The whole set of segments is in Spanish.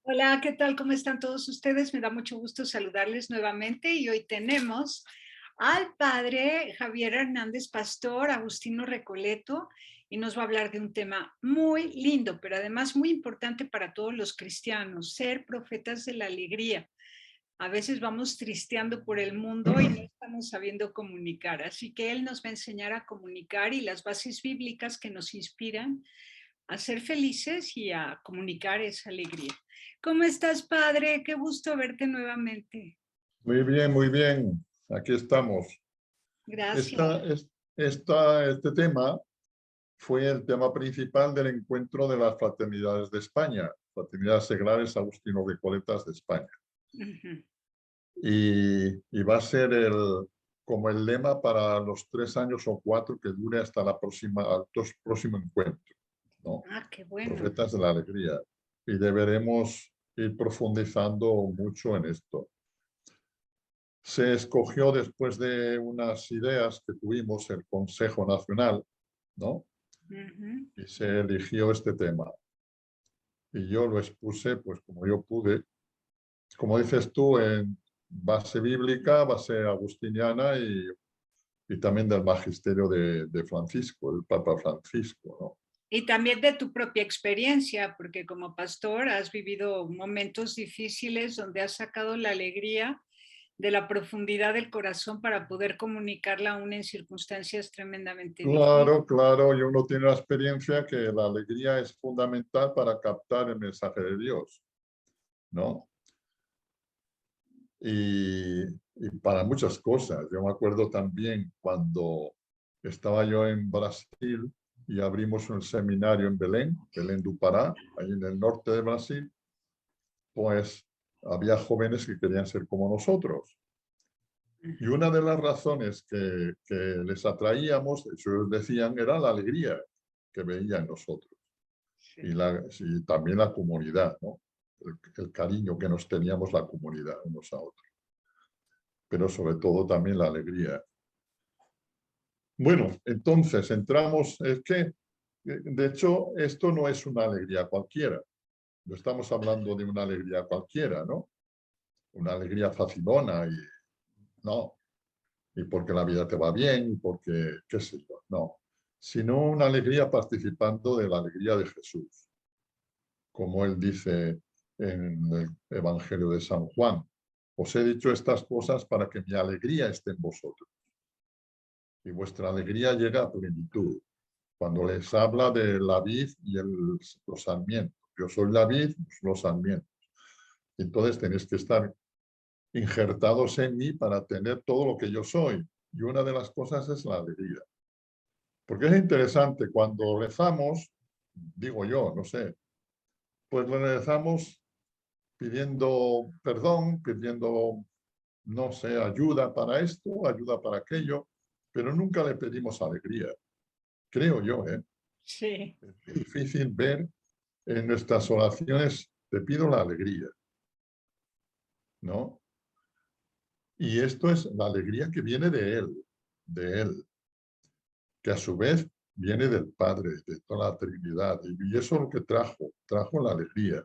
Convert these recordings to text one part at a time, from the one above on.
Hola, ¿qué tal? ¿Cómo están todos ustedes? Me da mucho gusto saludarles nuevamente y hoy tenemos al padre Javier Hernández Pastor, Agustino Recoleto, y nos va a hablar de un tema muy lindo, pero además muy importante para todos los cristianos, ser profetas de la alegría. A veces vamos tristeando por el mundo y no estamos sabiendo comunicar, así que él nos va a enseñar a comunicar y las bases bíblicas que nos inspiran a ser felices y a comunicar esa alegría. ¿Cómo estás, padre? Qué gusto verte nuevamente. Muy bien, muy bien. Aquí estamos. Gracias. Esta, es- este tema fue el tema principal del encuentro de las fraternidades de España, Fraternidades Seglares Agustino Recoletas de España. Ujú. Y va a ser como el lema para los 3 años o 4 que dure hasta el próximo encuentro, ¿no? Ah, qué bueno. Profetas de la Alegría. Y deberemos ir profundizando mucho en esto. Se escogió después de unas ideas que tuvimos el Consejo Nacional, ¿no? Ujú. Y se eligió este tema. Y yo lo expuse, pues como yo pude, como dices tú, en base bíblica, base agustiniana y también del magisterio de Francisco, el Papa Francisco, ¿no? Y también de tu propia experiencia, porque como pastor has vivido momentos difíciles donde has sacado la alegría de la profundidad del corazón para poder comunicarla aún en circunstancias tremendamente difíciles. Claro, claro, y uno tiene la experiencia que la alegría es fundamental para captar el mensaje de Dios, ¿no? Y para muchas cosas. Yo me acuerdo también cuando estaba yo en Brasil y abrimos un seminario en Belén, Belén do Pará, ahí en el norte de Brasil, pues había jóvenes que querían ser como nosotros. Y una de las razones que les atraíamos, ellos decían, era la alegría que veían en nosotros Sí. y también la comunidad, ¿no? El cariño que nos teníamos la comunidad unos a otros, pero sobre todo también la alegría. Bueno, entonces entramos, es que, de hecho, esto no es una alegría cualquiera. No estamos hablando de una alegría cualquiera, ¿no? Una alegría facilona y no, y porque la vida te va bien, y porque, qué sé yo, no. Sino una alegría participando de la alegría de Jesús, como él dice en el Evangelio de San Juan. Os he dicho estas cosas para que mi alegría esté en vosotros y vuestra alegría llega a plenitud. Cuando les habla de la vid y los sarmientos. Yo soy la vid, los sarmientos. Entonces tenéis que estar injertados en mí para tener todo lo que yo soy. Y una de las cosas es la alegría. Porque es interesante, cuando rezamos, digo yo, no sé, pues le rezamos pidiendo perdón, pidiendo, no sé, ayuda para esto, ayuda para aquello, pero nunca le pedimos alegría, creo yo, ¿eh? Sí. Es difícil ver en nuestras oraciones, te pido la alegría, ¿no? Y esto es la alegría que viene de Él, que a su vez viene del Padre, de toda la Trinidad. Y eso es lo que trajo la alegría.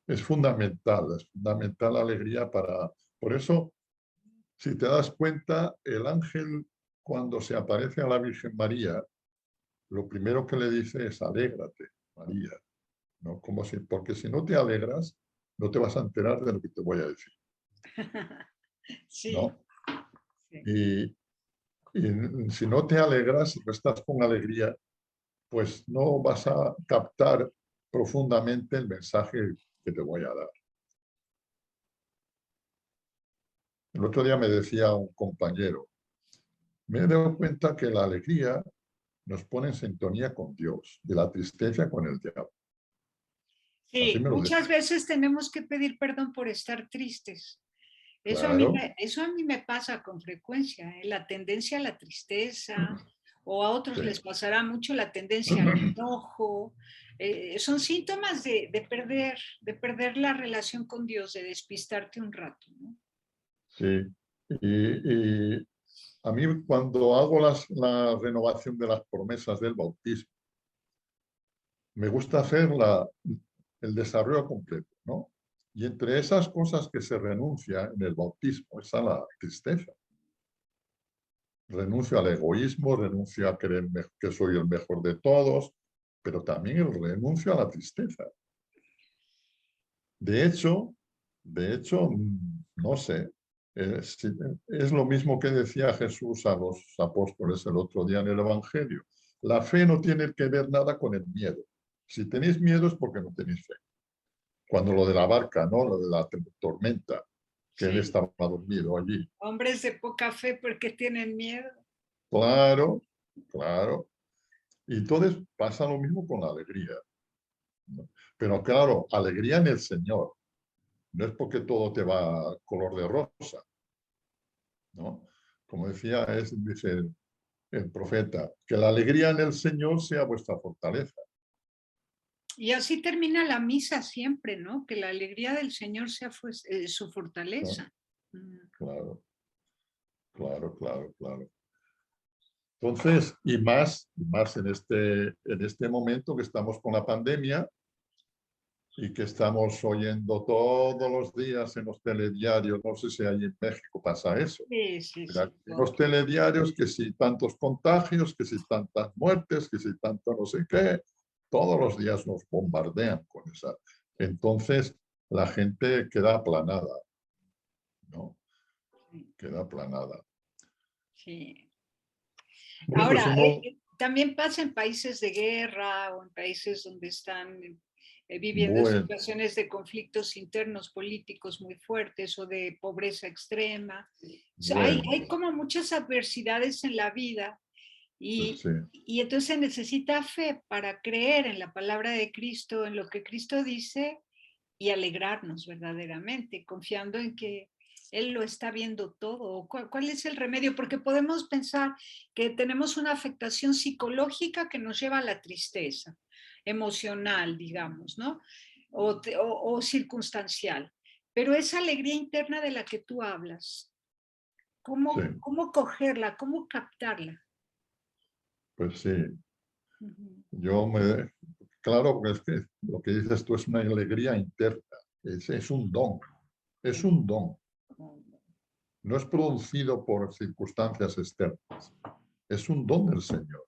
Es fundamental la alegría para... Por eso, si te das cuenta, el ángel cuando se aparece a la Virgen María, lo primero que le dice es alégrate, María, ¿no? Como si, porque si no te alegras, no te vas a enterar de lo que te voy a decir, Sí, ¿no? sí. Y, y si no te alegras, si no estás con alegría, pues no vas a captar profundamente el mensaje que te voy a dar. El otro día me decía un compañero, me he dado cuenta que la alegría nos pone en sintonía con Dios y la tristeza con el diablo. Así Sí, me lo muchas decía. veces tenemos que pedir perdón por estar tristes. Claro, Eso a mí me pasa con frecuencia, ¿eh? La tendencia a la tristeza, o a otros les sí. pasará mucho la tendencia al enojo. Son síntomas de perder la relación con Dios, de despistarte un rato, ¿no? Sí. Y a mí cuando hago la renovación de las promesas del bautismo, me gusta hacerla el desarrollo completo, ¿no? Y entre esas cosas que se renuncia en el bautismo es a la tristeza. Renuncio al egoísmo, renuncio a creer que soy el mejor de todos, pero también el renuncio a la tristeza. De hecho, no sé, es lo mismo que decía Jesús a los apóstoles el otro día en el Evangelio. La fe no tiene que ver nada con el miedo. Si tenéis miedo es porque no tenéis fe. Cuando lo de la barca, ¿no? Lo de la tormenta, que él Sí. estaba dormido allí. Hombres de poca fe porque tienen miedo. Claro, claro. Y entonces pasa lo mismo con la alegría, ¿no? Pero claro, alegría en el Señor. No es porque todo te va color de rosa, ¿no? Como decía, dice el profeta, que la alegría en el Señor sea vuestra fortaleza. Y así termina la misa siempre, ¿no? Que la alegría del Señor sea su fortaleza. Claro, claro, claro, claro. Entonces, y más en este momento que estamos con la pandemia y que estamos oyendo todos los días en los telediarios, no sé si ahí en México pasa eso. Sí, sí, Mira, sí. en los telediarios que si tantos contagios, que si tantas muertes, que si tanto no sé qué, todos los días nos bombardean con esa. Entonces, la gente queda aplanada, ¿no? Queda aplanada. Sí. Bueno, pues Ahora, uno, también pasa en países de guerra o en países donde están viviendo bueno, situaciones de conflictos internos políticos muy fuertes o de pobreza extrema. O sea, bueno, hay como muchas adversidades en la vida sí, y entonces se necesita fe para creer en la palabra de Cristo, en lo que Cristo dice y alegrarnos verdaderamente, confiando en que Él lo está viendo todo. ¿Cuál es el remedio? Porque podemos pensar que tenemos una afectación psicológica que nos lleva a la tristeza, emocional, digamos, ¿no? O circunstancial. Pero esa alegría interna de la que tú hablas, sí, ¿cómo cogerla? ¿Cómo captarla? pues sí. Ujú. Claro, porque es que lo que dices tú es una alegría interna, es un don, es un don. No es producido por circunstancias externas, es un don del Señor.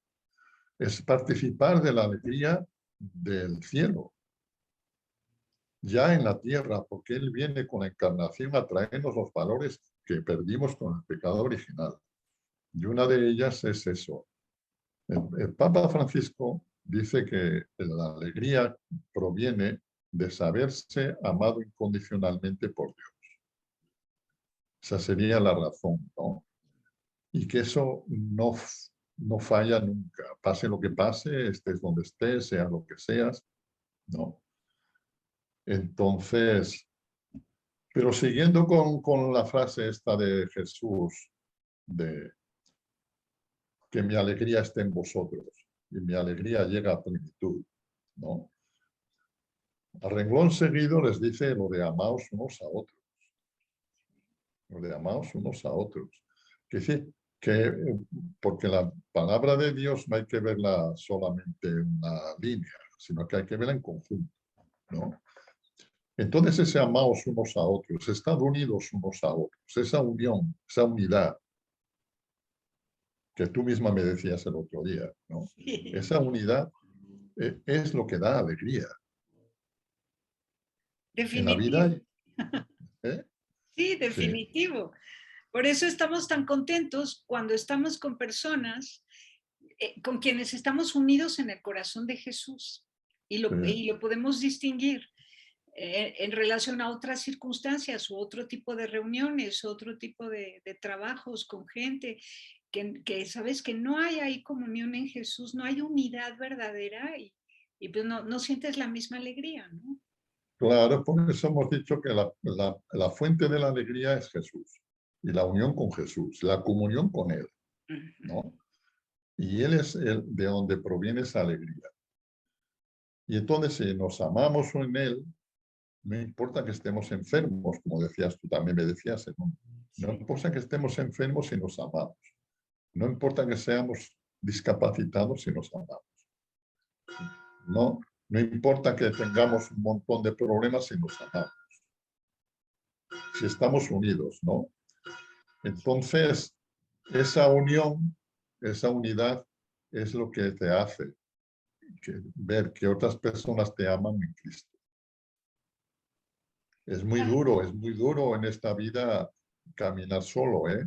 Es participar de la alegría del cielo, ya en la tierra, porque Él viene con la encarnación a traernos los valores que perdimos con el pecado original. Y una de ellas es eso. El Papa Francisco dice que la alegría proviene de saberse amado incondicionalmente por Dios. Esa sería la razón, ¿no? Y que eso no falla nunca. Pase lo que pase, estés donde estés, sea lo que seas, ¿no? Entonces, pero siguiendo con la frase esta de Jesús, de que mi alegría esté en vosotros y mi alegría llega a plenitud, ¿no? A renglón seguido les dice lo de amaos unos a otros, lo de amaos unos a otros. Que sí, porque la palabra de Dios no hay que verla solamente en una línea, sino que hay que verla en conjunto, ¿no? Entonces ese amaos unos a otros, estar unidos unos a otros, esa unión, esa unidad que tú misma me decías el otro día, ¿no? Sí, Esa unidad es lo que da alegría. En la vida, definitivo. ¿eh? Sí, Sí, definitivo. Por eso estamos tan contentos cuando estamos con personas con quienes estamos unidos en el corazón de Jesús sí, y lo podemos distinguir en relación a otras circunstancias u otro tipo de reuniones, otro tipo de trabajos con gente sabes que no hay ahí comunión en Jesús, no hay unidad verdadera y pues no sientes la misma alegría, ¿no? claro, por eso hemos dicho que la fuente de la alegría es Jesús y la unión con Jesús, la comunión con Él, Ujú. ¿no? Y Él es el de donde proviene esa alegría. Y entonces, si nos amamos en Él, no importa que estemos enfermos, como decías tú, también me decías, no Sí. importa que estemos enfermos si nos amamos, no importa que seamos discapacitados si nos amamos, ¿no? No importa que tengamos un montón de problemas si nos amamos, si estamos unidos, ¿no? Entonces, esa unión, esa unidad es lo que te hace ver que otras personas te aman en Cristo. Es muy duro en esta vida caminar solo, ¿eh?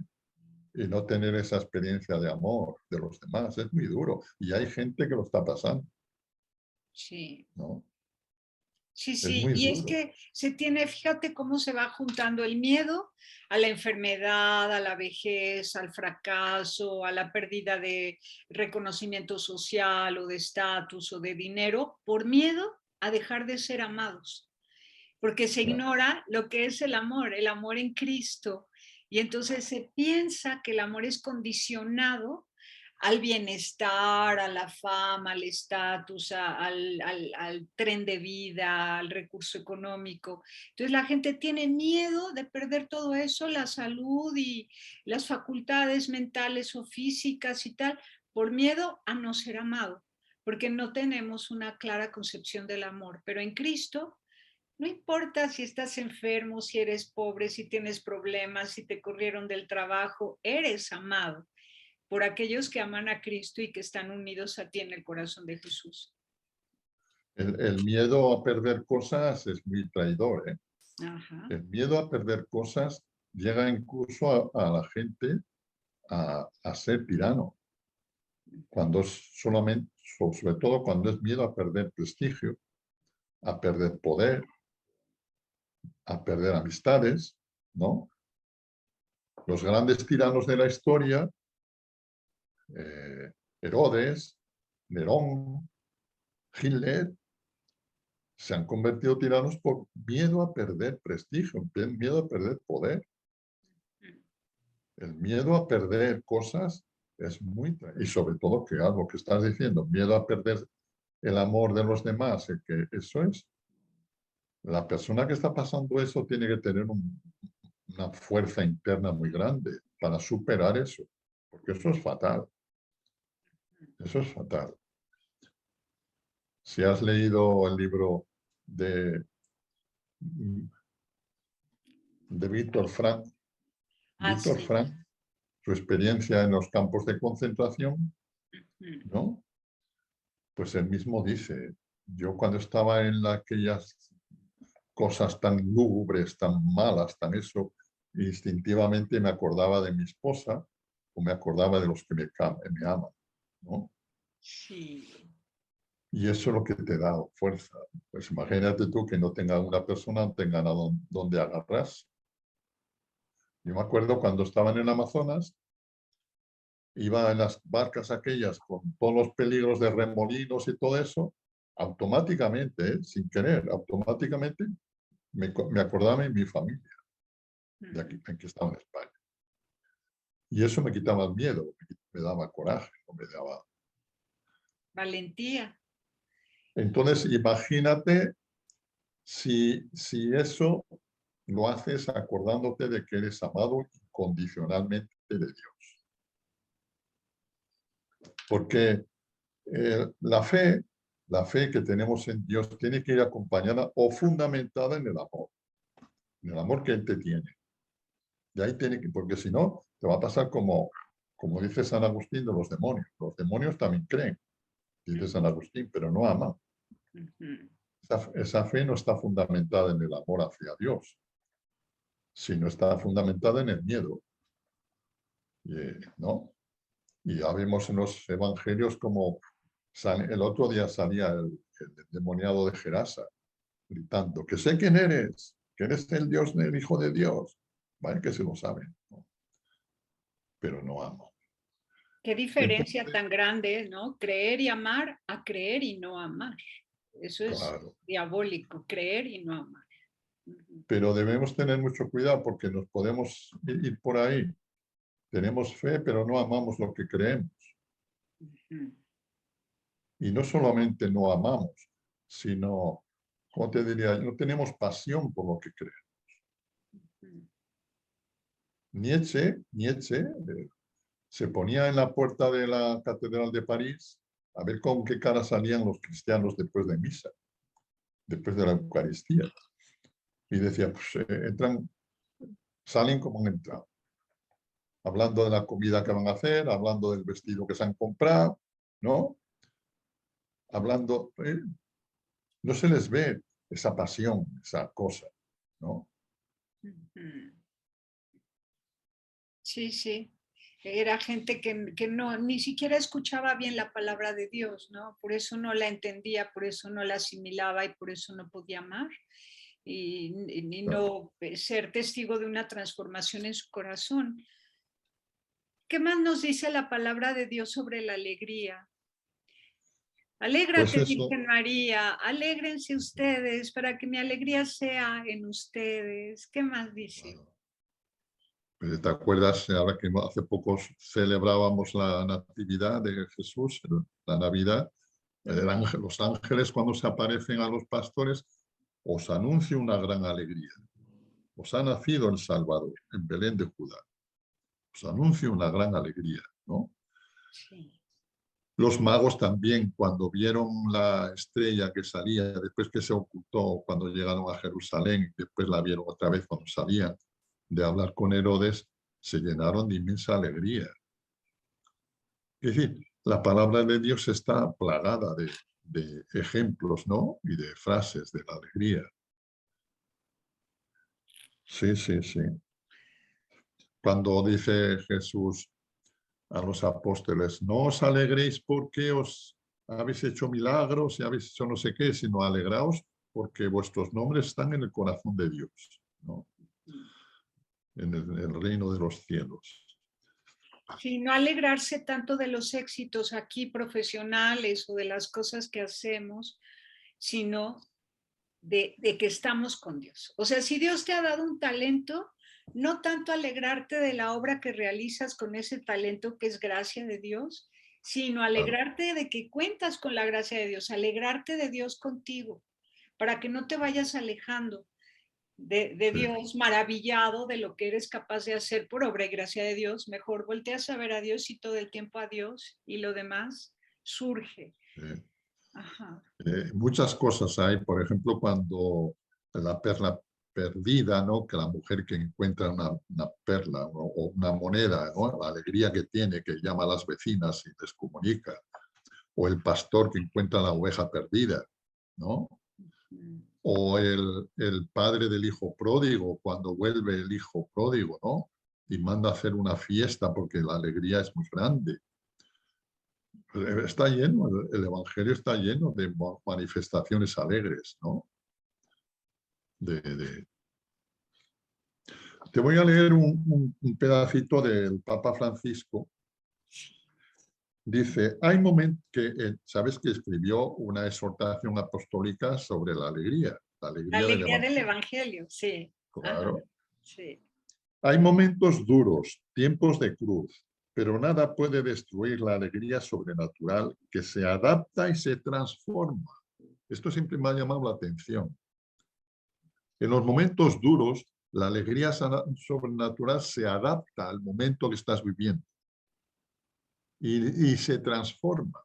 Y no tener esa experiencia de amor de los demás. Es muy duro. Y hay gente que lo está pasando, Sí. ¿no? Sí, Es sí, muy y es duro. que se tiene, fíjate cómo se va juntando el miedo a la enfermedad, a la vejez, al fracaso, a la pérdida de reconocimiento social o de estatus o de dinero, por miedo a dejar de ser amados, porque se Claro. ignora lo que es el amor en Cristo, y entonces se piensa que el amor es condicionado al bienestar, a la fama, al estatus, al tren de vida, al recurso económico. Entonces la gente tiene miedo de perder todo eso, la salud y las facultades mentales o físicas y tal, por miedo a no ser amado, porque no tenemos una clara concepción del amor. Pero en Cristo, no importa si estás enfermo, si eres pobre, si tienes problemas, si te corrieron del trabajo, eres amado por aquellos que aman a Cristo y que están unidos a ti en el corazón de Jesús. El miedo a perder cosas es muy traidor, ¿eh? Ajá. El miedo a perder cosas llega incluso a la gente a ser tirano. Cuando es solamente, sobre todo cuando es miedo a perder prestigio, a perder poder, a perder amistades, ¿no? Los grandes tiranos de la historia, Herodes, Nerón, Hitler, se han convertido tiranos por miedo a perder prestigio, miedo a perder poder. El miedo a perder cosas es muy... Y sobre todo, que algo que estás diciendo, miedo a perder el amor de los demás, que eso es... La persona que está pasando eso tiene que tener una fuerza interna muy grande para superar eso, porque eso es fatal, eso es fatal. Si has leído el libro de, de Víctor Así. Frank, su experiencia en los campos de concentración, ¿no? Pues él mismo dice, yo cuando estaba en aquellas cosas tan lúgubres, tan malas, tan eso, instintivamente me acordaba de mi esposa o me acordaba de los que me aman, ¿no? Sí. Y eso es lo que te da fuerza. Pues imagínate tú que no tenga una persona, no tenga nada donde agarrarse. Yo me acuerdo cuando estaba en el Amazonas, iba en las barcas aquellas con todos los peligros de remolinos y todo eso, automáticamente, sin querer, automáticamente me acordaba de mi familia, de aquí, en que estaba en España. Y eso me quitaba el miedo, me daba coraje, me daba... Valentía. Entonces, imagínate si eso lo haces acordándote de que eres amado incondicionalmente de Dios. Porque la fe que tenemos en Dios tiene que ir acompañada o fundamentada en el amor que Él te tiene. De ahí tiene que, porque si no, te va a pasar como dice San Agustín de los demonios. Los demonios también creen, dice San Agustín, pero no aman. Esa fe no está fundamentada en el amor hacia Dios, sino está fundamentada en el miedo, ¿no? Y ya vemos en los evangelios como el otro día salía el demoniado de Gerasa, gritando, que sé quién eres, que eres el Dios, el Hijo de Dios. Vale, que se lo saben, ¿no? Pero no amo. Qué diferencia Entonces, tan grande, ¿no? Creer y amar a creer y no amar. Eso es claro, diabólico, creer y no amar. pero debemos tener mucho cuidado porque nos podemos ir por ahí. Tenemos fe, pero no amamos lo que creemos. Y no solamente no amamos, sino, ¿cómo te diría? No tenemos pasión por lo que creemos. Nietzsche se ponía en la puerta de la Catedral de París a ver con qué cara salían los cristianos después de misa, después de la Eucaristía. Y decía, pues salen como han entrado, hablando de la comida que van a hacer, hablando del vestido que se han comprado, ¿no? Hablando, no se les ve esa pasión, esa cosa, ¿no? Sí, sí. Era gente que no, ni siquiera escuchaba bien la palabra de Dios, ¿no? Por eso no la entendía, por eso no la asimilaba y por eso no podía amar y no ser testigo de una transformación en su corazón. ¿Qué más nos dice la palabra de Dios sobre la alegría? Pues Alégrate, eso, Virgen María, alégrense ustedes para que mi alegría sea en ustedes. ¿Qué más dice? ¿te acuerdas ahora que hace poco celebrábamos la Natividad de Jesús, la Navidad? Los ángeles cuando se aparecen a los pastores, os anuncio una gran alegría. Os ha nacido el Salvador en Belén de Judá. Os anuncio una gran alegría, ¿no? Sí. Los magos también, cuando vieron la estrella que salía, después que se ocultó cuando llegaron a Jerusalén, después la vieron otra vez cuando salían de hablar con Herodes, se llenaron de inmensa alegría. Es decir, la palabra de Dios está plagada de ejemplos, ¿no? Y de frases de la alegría. Sí, sí, sí. Cuando dice Jesús a los apóstoles, no os alegréis porque os habéis hecho milagros y habéis hecho no sé qué, sino alegraos porque vuestros nombres están en el corazón de Dios, ¿no? En el reino de los cielos. Sí, no alegrarse tanto de los éxitos aquí profesionales o de las cosas que hacemos, sino de que estamos con Dios. O sea, si Dios te ha dado un talento, no tanto alegrarte de la obra que realizas con ese talento que es gracia de Dios, sino Claro, alegrarte de que cuentas con la gracia de Dios, alegrarte de Dios contigo, para que no te vayas alejando de sí, Dios, maravillado de lo que eres capaz de hacer por obra y gracia de Dios. Mejor volteas a ver a Dios y todo el tiempo a Dios y lo demás surge. sí. Ajá. Muchas cosas hay, por ejemplo, cuando la perla perdida, ¿no? Que la mujer que encuentra una perla o una moneda, ¿no? La alegría que tiene, que llama a las vecinas y les comunica, o el pastor que encuentra la oveja perdida, ¿no? O el padre del hijo pródigo, cuando vuelve el hijo pródigo, ¿no? Y manda a hacer una fiesta porque la alegría es muy grande. Está lleno, el Evangelio está lleno de manifestaciones alegres, ¿no? De... Te voy a leer un pedacito del Papa Francisco. Dice, hay momentos que, sabes que escribió una exhortación apostólica sobre la La alegría del alegría del Evangelio. Evangelio, sí. Ajá, Claro. sí. Hay momentos duros, tiempos de cruz, pero nada puede destruir la alegría sobrenatural que se adapta y se transforma. Esto siempre me ha llamado la atención. En los momentos duros, la alegría sobrenatural se adapta al momento que estás viviendo y se transforma,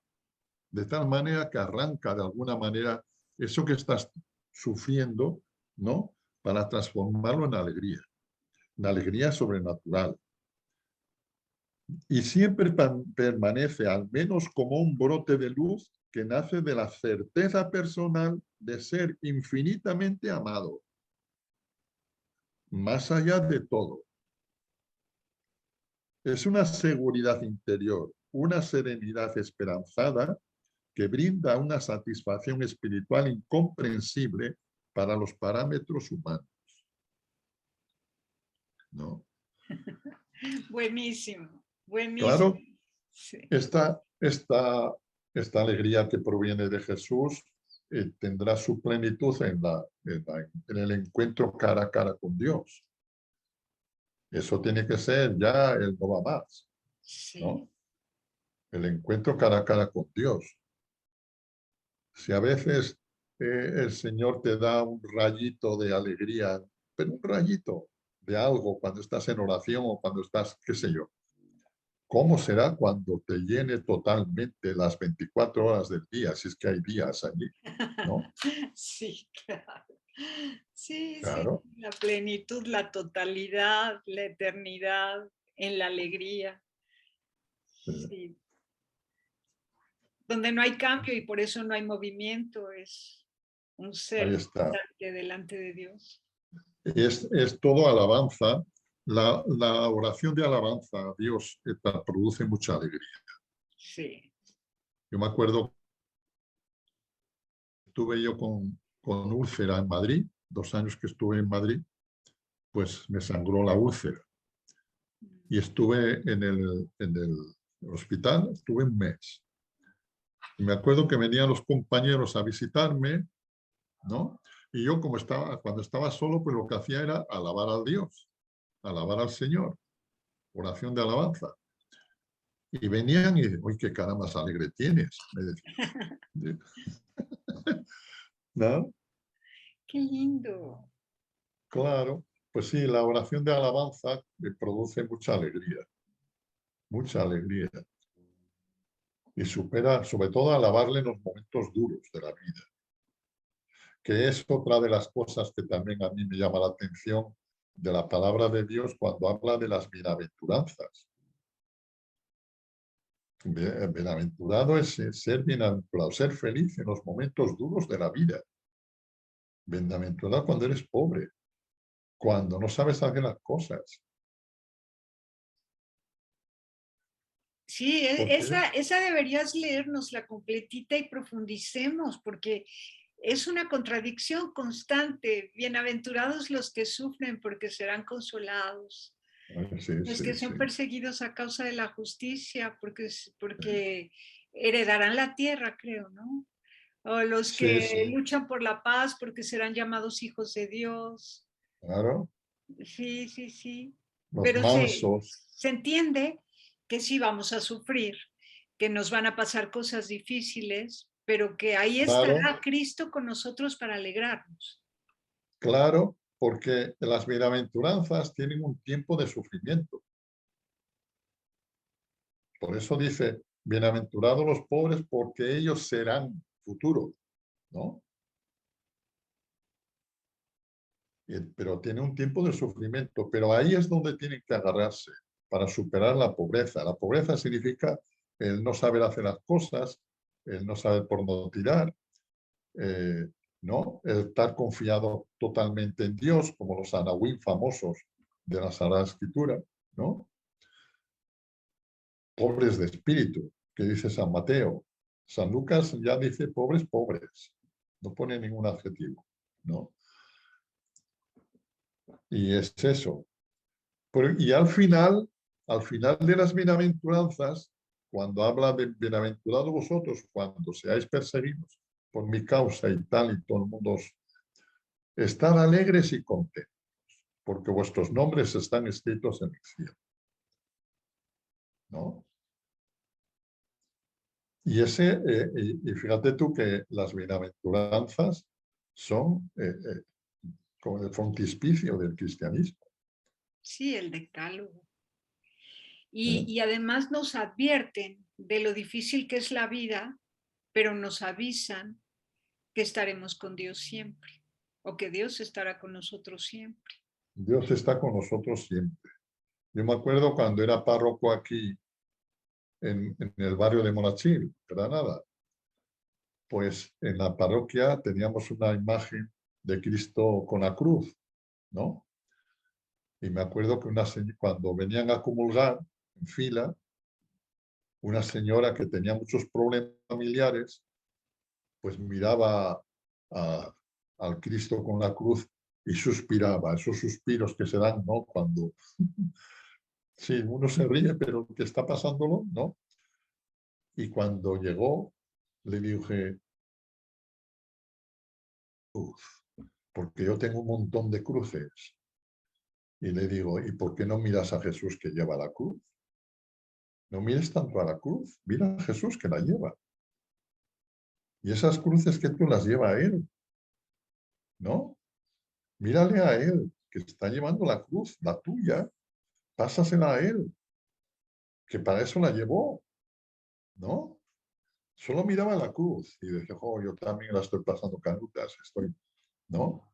de tal manera que arranca de alguna manera eso que estás sufriendo, ¿no? Para transformarlo en alegría sobrenatural. Y siempre permanece al menos como un brote de luz que nace de la certeza personal de ser infinitamente amado, más allá de todo. Es una seguridad interior, una serenidad esperanzada que brinda una satisfacción espiritual incomprensible para los parámetros humanos, ¿no? Buenísimo, buenísimo. Claro, Sí. esta alegría que proviene de Jesús tendrá su plenitud en el encuentro cara a cara con Dios. Eso tiene que ser ya el no va más, Sí. ¿no? El encuentro cara a cara con Dios. Si a veces el Señor te da un rayito de alegría, pero un rayito de algo cuando estás en oración o cuando estás, qué sé yo, ¿cómo será cuando te llene totalmente las 24 horas del día? Si es que hay días allí, ¿no? Sí, claro. Sí, sí, Claro. la plenitud, la totalidad, la eternidad, en la alegría. Sí, donde no hay cambio y por eso no hay movimiento, es un Ahí ser está. constante delante de Dios. Es todo alabanza. La oración de alabanza a Dios produce mucha alegría. Sí. Yo me acuerdo, estuve yo con úlcera en Madrid, 2 años que estuve en Madrid, pues me sangró la úlcera. Y estuve en el hospital, estuve un mes. Y me acuerdo que venían los compañeros a visitarme, ¿no? Y yo cuando estaba solo, pues lo que hacía era alabar a Dios, alabar al Señor, oración de alabanza. Y venían y, uy, qué cara más alegre tienes, me decían. ¿No? Qué lindo. Claro, pues sí, la oración de alabanza me produce mucha alegría. Y supera, sobre todo, alabarle en los momentos duros de la vida, que es otra de las cosas que también a mí me llama la atención de la palabra de Dios cuando habla de las bienaventuranzas. Bienaventurado es ser bienaventurado, ser feliz en los momentos duros de la vida. Bienaventurado cuando eres pobre, cuando no sabes hacer las cosas. Sí, Porque, esa deberías leernos la completita y profundicemos, porque es una contradicción constante. Bienaventurados los que sufren, porque serán consolados. sí, Los sí, que sí, son perseguidos a causa de la justicia, porque heredarán la tierra, creo, ¿no? O los sí, que sí, luchan por la paz, porque serán llamados hijos de Dios. claro, Sí, sí, sí. los Pero mansos, se entiende que sí vamos a sufrir, que nos van a pasar cosas difíciles, pero que ahí claro, estará Cristo con nosotros para alegrarnos. claro, porque las bienaventuranzas tienen un tiempo de sufrimiento. Por eso dice, bienaventurados los pobres porque ellos serán futuro, ¿no? Pero tiene un tiempo de sufrimiento, pero ahí es donde tienen que agarrarse para superar la pobreza. La pobreza significa el no saber hacer las cosas, el no saber por dónde tirar, eh, ¿no? El estar confiado totalmente en Dios, como los anahuim famosos de la Sagrada Escritura, ¿no? Pobres de espíritu, que dice San Mateo. San Lucas ya dice pobres, pobres, no pone ningún adjetivo, ¿no? Y es eso. Y al final de las bienaventuranzas, cuando habla de bienaventurados vosotros, cuando seáis perseguidos por mi causa y tal, y todo el mundo estad alegres y contentos, porque vuestros nombres están escritos en el cielo, ¿no? Y fíjate tú que las bienaventuranzas son como el frontispicio del cristianismo. Sí, el decálogo. ¿Eh? Y además nos advierten de lo difícil que es la vida, pero nos avisan que estaremos con Dios siempre, o que Dios estará con nosotros siempre. Dios está con nosotros siempre. Yo me acuerdo cuando era párroco aquí en el barrio de Monachil, Granada, pues en la parroquia teníamos una imagen de Cristo con la cruz, ¿no? Y me acuerdo que cuando venían a comulgar en fila, una señora que tenía muchos problemas familiares, pues miraba a- al Cristo con la cruz y suspiraba, esos suspiros que se dan, ¿no? Cuando, sí, uno se ríe, pero ¿qué está pasándolo? ¿No? Y cuando llegó, le dije, porque yo tengo un montón de cruces. Y le digo, ¿y por qué no miras a Jesús que lleva la cruz? No mires tanto a la cruz, mira a Jesús que la lleva. Y esas cruces que tú las lleva a Él, ¿no? Mírale a Él, que está llevando la cruz, la tuya, pásasela a Él, que para eso la llevó, ¿no? Solo miraba la cruz y decía, oh, yo también la estoy pasando canutas, estoy, ¿no?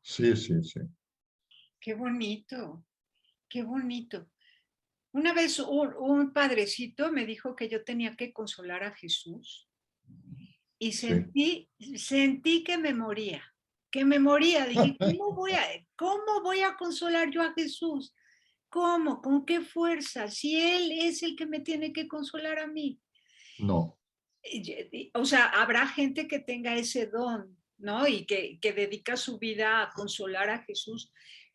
Sí, sí, sí. Qué bonito, qué bonito. Una vez un padrecito me dijo que yo tenía que consolar a Jesús y Sí. sentí que me moría, que me moría. Dije, cómo voy a consolar yo a Jesús? ¿Cómo? ¿Con qué fuerza? Si Él es el que me tiene que consolar a mí. No, O sea, habrá gente que tenga ese don, ¿no? Y que dedica su vida a consolar a Jesús,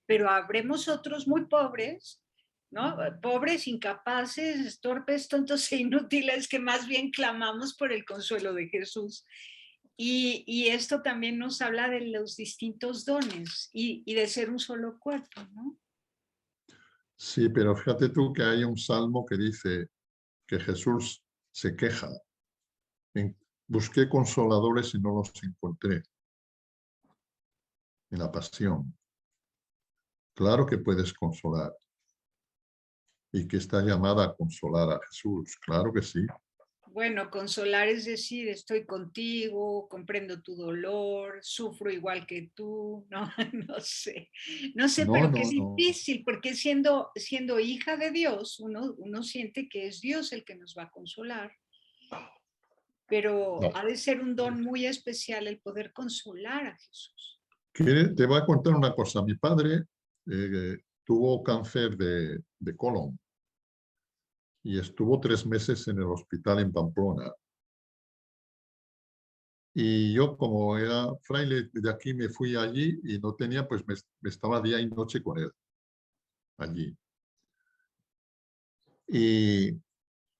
pero habremos otros muy pobres, ¿no? Pobres, incapaces, torpes, tontos e inútiles que más bien clamamos por el consuelo de Jesús. Y esto también nos habla de los distintos dones y de ser un solo cuerpo, ¿no? sí, pero fíjate tú que hay un salmo que dice que Jesús se queja. Busqué consoladores y no los encontré en la pasión. Claro que puedes consolar y que está llamada a consolar a Jesús. Claro que sí. Bueno, consolar es decir, estoy contigo, comprendo tu dolor, sufro igual que tú, no, no sé, No, pero que es no, no, difícil, porque siendo hija de Dios, uno siente que es Dios el que nos va a consolar, pero no. ha de ser un don muy especial el poder consolar a Jesús. Te voy a contar una cosa. Mi padre tuvo cáncer de colon y estuvo 3 meses en el hospital en Pamplona. Y yo, como era fraile de aquí, me fui allí y no tenía, pues me estaba día y noche con él allí. Y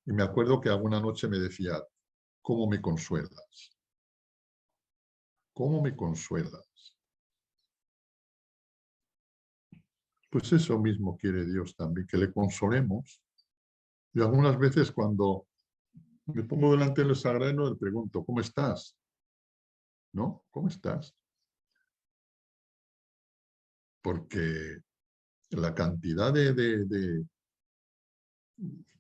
me acuerdo que alguna noche me decía, ¿cómo me consuelas? ¿Cómo me consuelas? Pues eso mismo quiere Dios también, que le consolemos. Y algunas veces cuando me pongo delante del sagrario le pregunto, ¿cómo estás? ¿No? ¿Cómo estás? Porque la cantidad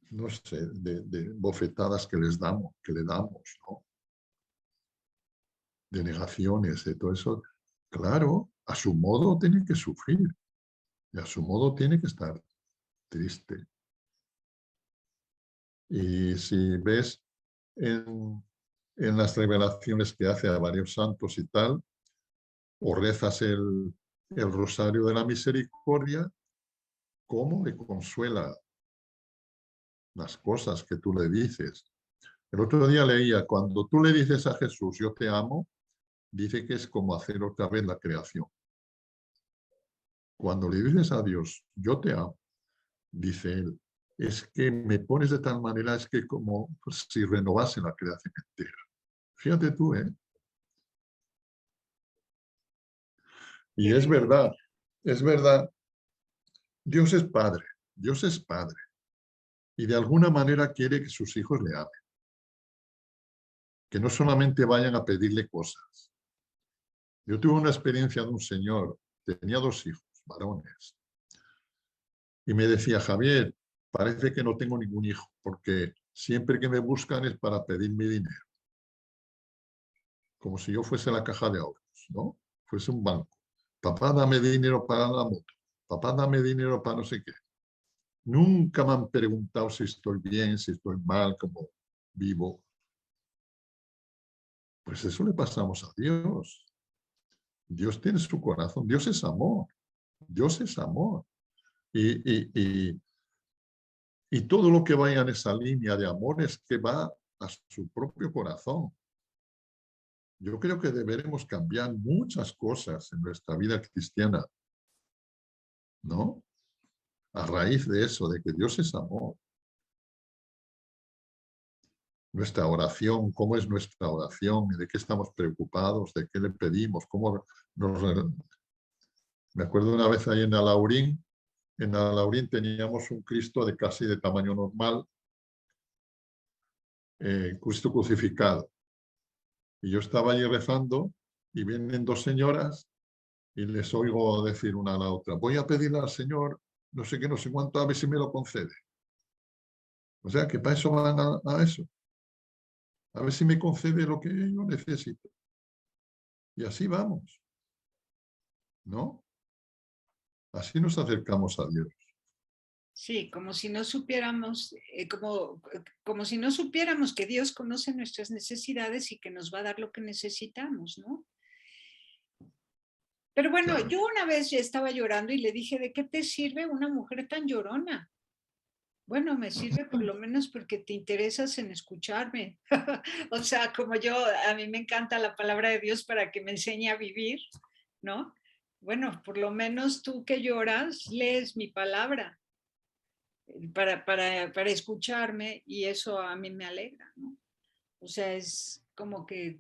no sé, de bofetadas que que le damos, ¿no? De negaciones, de todo eso, claro, a su modo tiene que sufrir y a su modo tiene que estar triste. Y si ves en las revelaciones que hace a varios santos y tal, o rezas el rosario de la misericordia, cómo le consuela las cosas que tú le dices. El otro día leía, cuando tú le dices a Jesús, yo te amo, dice que es como hacer otra vez la creación. Cuando le dices a Dios, yo te amo, dice él, es que me pones de tal manera, es que como si renovase la creación entera. Fíjate tú, ¿eh? Qué Y bello. es verdad, Dios es Padre, Dios es Padre. Y de alguna manera quiere que sus hijos le amen. Que no solamente vayan a pedirle cosas. Yo tuve una experiencia de un señor, tenía 2 hijos, varones, y me decía, Javier, parece que no tengo ningún hijo, porque siempre que me buscan es para pedirme dinero. Como si yo fuese la caja de ahorros, ¿no? Fuese un banco. Papá, dame dinero para la moto. Papá, dame dinero para no sé qué. Nunca me han preguntado si estoy bien, si estoy mal, cómo vivo. Pues eso le pasamos a Dios. Dios tiene su corazón. Dios es amor. Dios es amor. Y todo lo que vaya en esa línea de amor es que va a su propio corazón. Yo creo que deberemos cambiar muchas cosas en nuestra vida cristiana, ¿no? A raíz de eso, de que Dios es amor. Nuestra oración, cómo es nuestra oración, de qué estamos preocupados, de qué le pedimos, cómo nos... Me acuerdo una vez ahí en Alaurín teníamos un Cristo de casi de tamaño normal, Cristo crucificado. Y yo estaba allí rezando y vienen 2 señoras y les oigo decir una a la otra, voy a pedirle al Señor no sé qué, no sé cuánto, a ver si me lo concede. O sea, que para eso van a eso. A ver si me concede lo que yo necesito. Y así vamos, ¿no? Así nos acercamos a Dios. Sí, como si no supiéramos, como si no supiéramos que Dios conoce nuestras necesidades y que nos va a dar lo que necesitamos, ¿no? Pero bueno, Claro. yo una vez ya estaba llorando y le dije, ¿de qué te sirve una mujer tan llorona? Bueno, me sirve por lo menos porque te interesas en escucharme. O sea, como yo, a mí me encanta la palabra de Dios para que me enseñe a vivir, ¿no? Bueno, por lo menos tú que lloras, lees mi palabra para escucharme y eso a mí me alegra, ¿no? O sea, es como que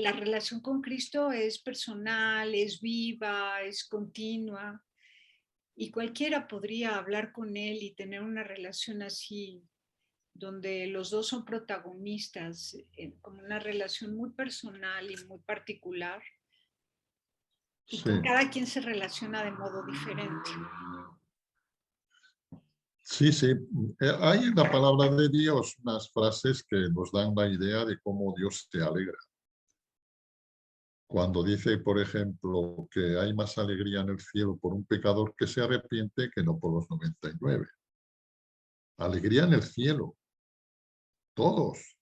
la relación con Cristo es personal, es viva, es continua y cualquiera podría hablar con Él y tener una relación así, donde los dos son protagonistas, como una relación muy personal y muy particular y Sí, que cada quien se relaciona de modo diferente. sí, sí. Hay en la palabra de Dios unas frases que nos dan la idea de cómo Dios se alegra. Cuando dice, por ejemplo, que hay más alegría en el cielo por un pecador que se arrepiente que no por los 99. Alegría en el cielo, todos.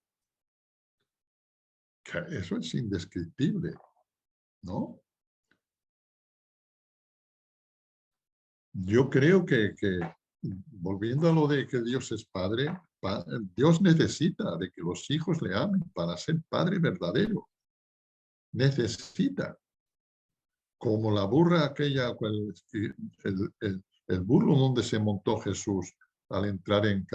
Eso es indescriptible, ¿no? Yo creo que, volviendo a lo de que Dios es padre, Dios necesita de que los hijos le amen para ser padre verdadero. Necesita. Como la burra aquella, el burro donde se montó Jesús al entrar en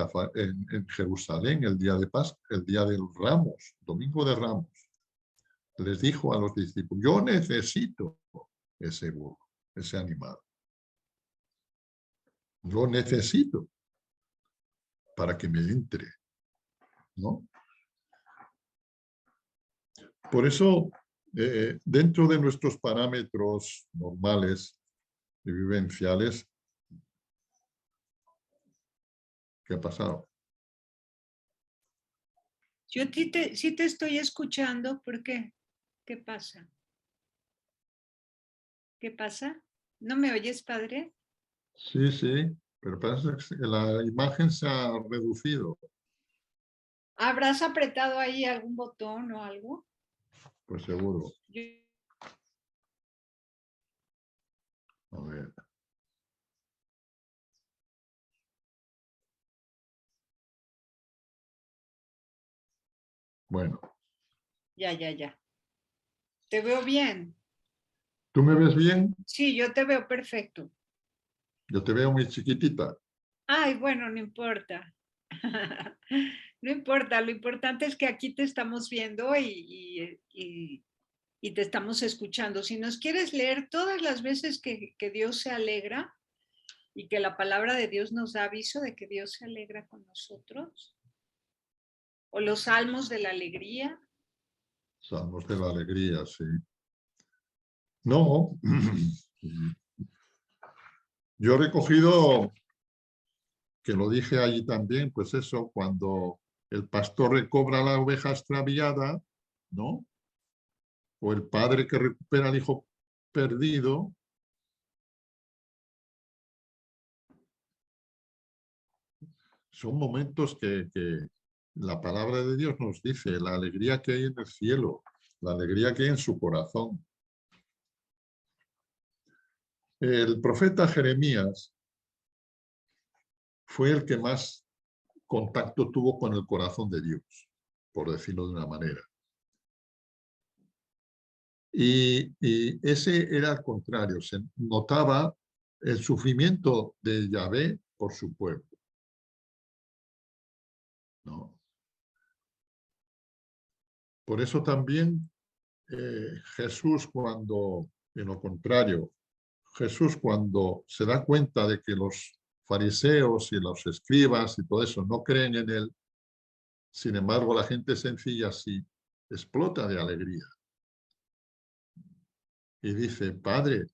Jerusalén el día de Pascua, el día del Ramos, Domingo de Ramos, les dijo a los discípulos, yo necesito ese burro, ese animal. Lo necesito para que me entre, ¿no? Por eso, dentro de nuestros parámetros normales y vivenciales, ¿qué ha pasado? Yo sí te estoy escuchando, ¿por qué? ¿Qué pasa? ¿Qué pasa? ¿No me oyes, padre? Sí, sí, pero parece que la imagen se ha reducido. ¿Habrás apretado ahí algún botón o algo? Pues seguro. Yo, A ver. Bueno, ya. Te veo bien. ¿tú me ves bien? Sí, yo te veo perfecto. Yo te veo muy chiquitita. Ay, bueno, no importa. No importa, lo importante es que aquí te estamos viendo y te estamos escuchando. Si nos quieres leer todas las veces que Dios se alegra y que la palabra de Dios nos da aviso de que Dios se alegra con nosotros, o los salmos de la alegría. Salmos de la alegría, sí. No, yo he recogido, que lo dije allí también, pues eso, cuando el pastor recobra la oveja extraviada, ¿no? O el padre que recupera al hijo perdido, son momentos que la palabra de Dios nos dice, la alegría que hay en el cielo, la alegría que hay en su corazón. El profeta Jeremías fue el que más contacto tuvo con el corazón de Dios, por decirlo de una manera. Y ese era al contrario, se notaba el sufrimiento de Yahvé por su pueblo, ¿no? Por eso también Jesús cuando, en lo contrario, Jesús cuando se da cuenta de que los fariseos y los escribas y todo eso no creen en él, sin embargo la gente sencilla sí explota de alegría y dice, Padre,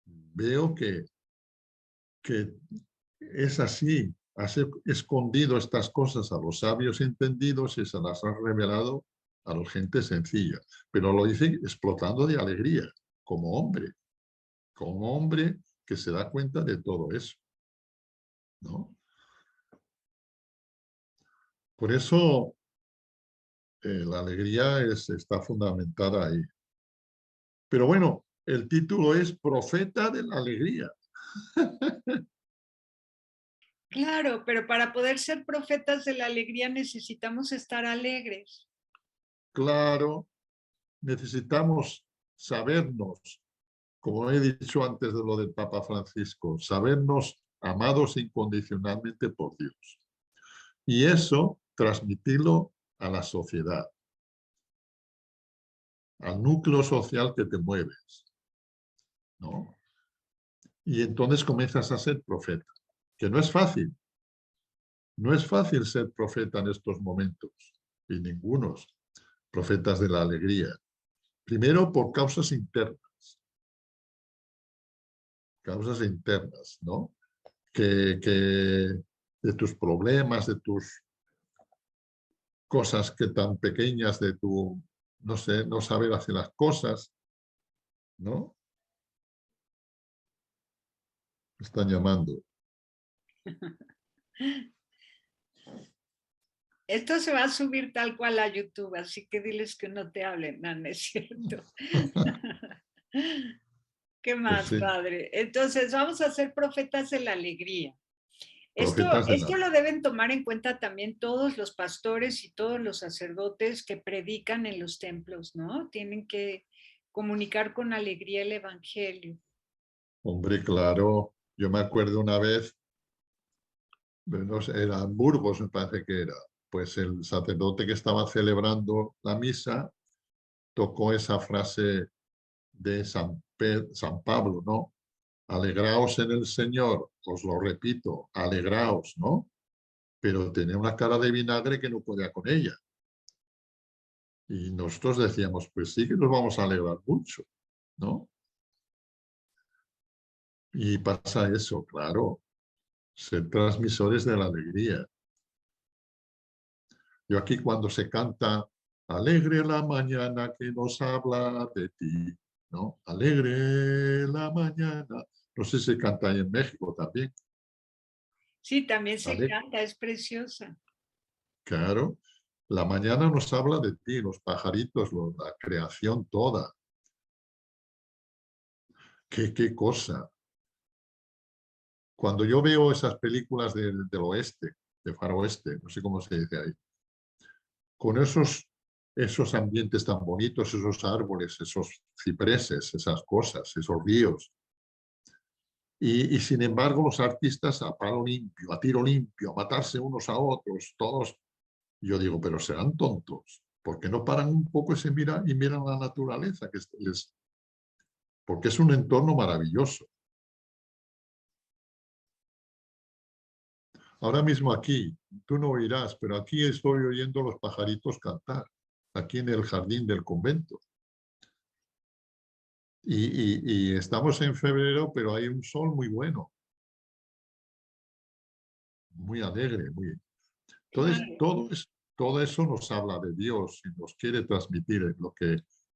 veo que que es así. Has escondido estas cosas a los sabios entendidos y se las has revelado a la gente sencilla. Pero lo dice explotando de alegría, como hombre que se da cuenta de todo eso, ¿no? Por eso la alegría está fundamentada ahí. Pero bueno, el título es Profeta de la Alegría. Claro, pero para poder ser profetas de la alegría necesitamos estar alegres. Claro, necesitamos sabernos, como he dicho antes de lo del Papa Francisco, sabernos amados incondicionalmente por Dios. Y eso transmitirlo a la sociedad, al núcleo social que te mueves, ¿no? Y entonces comienzas a ser profeta, que no es fácil. No es fácil ser profeta en estos momentos, y ningunos profetas de la alegría. Primero por causas internas, ¿no? Que de tus problemas, de tus cosas que tan pequeñas, de tu, no sé, no saber hacer las cosas, ¿no? Me están llamando. Esto se va a subir tal cual a YouTube, así que diles que no te hablen, no, no es cierto. ¿Qué Pues más, sí, padre? Entonces, vamos a ser profetas de la alegría. profetas de la Esto lo deben tomar en cuenta también todos los pastores y todos los sacerdotes que predican en los templos, ¿no? Tienen que comunicar con alegría el evangelio. hombre, claro. Yo me acuerdo una vez, no sé, era en Burgos, me parece que era, pues el sacerdote que estaba celebrando la misa tocó esa frase de San Pablo, ¿no? Alegraos en el Señor, os lo repito, alegraos, ¿no? Pero tenía una cara de vinagre que no podía con ella. Y nosotros decíamos, pues sí que nos vamos a alegrar mucho, ¿no? Y pasa eso, claro, ser transmisores de la alegría. Yo aquí cuando se canta, alegre la mañana que nos habla de ti, ¿no? Alegre la mañana. No sé si se canta ahí en México también. Sí, también se Ale- canta, es preciosa. Claro, la mañana nos habla de ti, los pajaritos, la creación toda. Qué cosa. Cuando yo veo esas películas del oeste, de Far Oeste, no sé cómo se dice ahí, con esos ambientes tan bonitos, esos árboles, esos cipreses, esas cosas, esos ríos. Y sin embargo los artistas a palo limpio, a tiro limpio, a matarse unos a otros, todos. Yo digo, pero serán tontos. ¿Por qué no paran un poco y miran la naturaleza? Porque es un entorno maravilloso. Ahora mismo aquí, tú no oirás, pero aquí estoy oyendo los pajaritos cantar, aquí en el jardín del convento. Y estamos en febrero, pero hay un sol muy bueno, muy alegre. Entonces, Claro. todo eso nos habla de Dios y nos quiere transmitir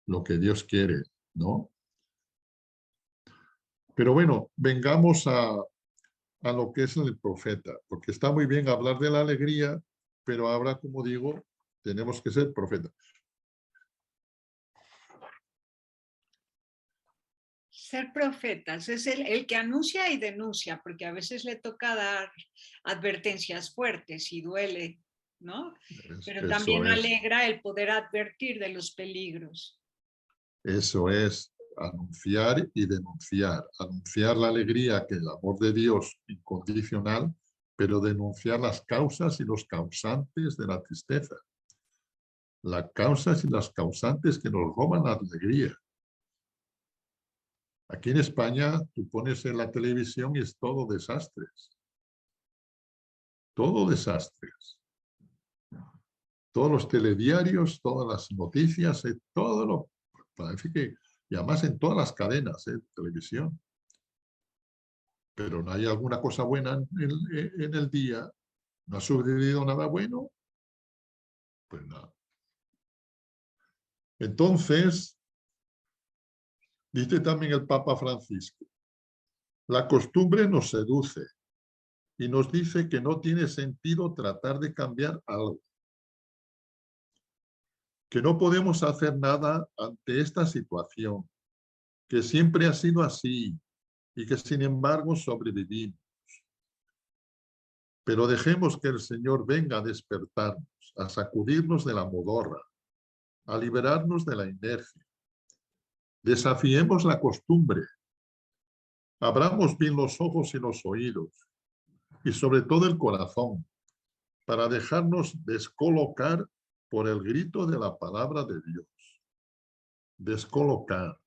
lo que Dios quiere, ¿no? Pero bueno, vengamos a lo que es el profeta, porque está muy bien hablar de la alegría, pero ahora, como digo, tenemos que ser profetas. Ser profetas es el que anuncia y denuncia, porque a veces le toca dar advertencias fuertes y duele, ¿no? Pero Eso también es, alegra el poder advertir de los peligros. eso es, anunciar y denunciar. Anunciar la alegría, que el amor de Dios incondicional, pero denunciar las causas y los causantes de la tristeza. Las causas y las causantes que nos roban la alegría. Aquí en España tú pones en la televisión y es todo desastres. Todo desastres. Todos los telediarios, todas las noticias, todo lo... Parece que, y además en todas las cadenas de televisión. pero no hay alguna cosa buena en el día, no ha sucedido nada bueno, pues nada. Entonces, dice también el Papa Francisco, la costumbre nos seduce y nos dice que no tiene sentido tratar de cambiar algo, que no podemos hacer nada ante esta situación, que siempre ha sido así y que sin embargo sobrevivimos. Pero dejemos que el Señor venga a despertarnos, a sacudirnos de la modorra, a liberarnos de la inercia. Desafiemos la costumbre, abramos bien los ojos y los oídos, y sobre todo el corazón, para dejarnos descolocar por el grito de la palabra de Dios. Descolocar.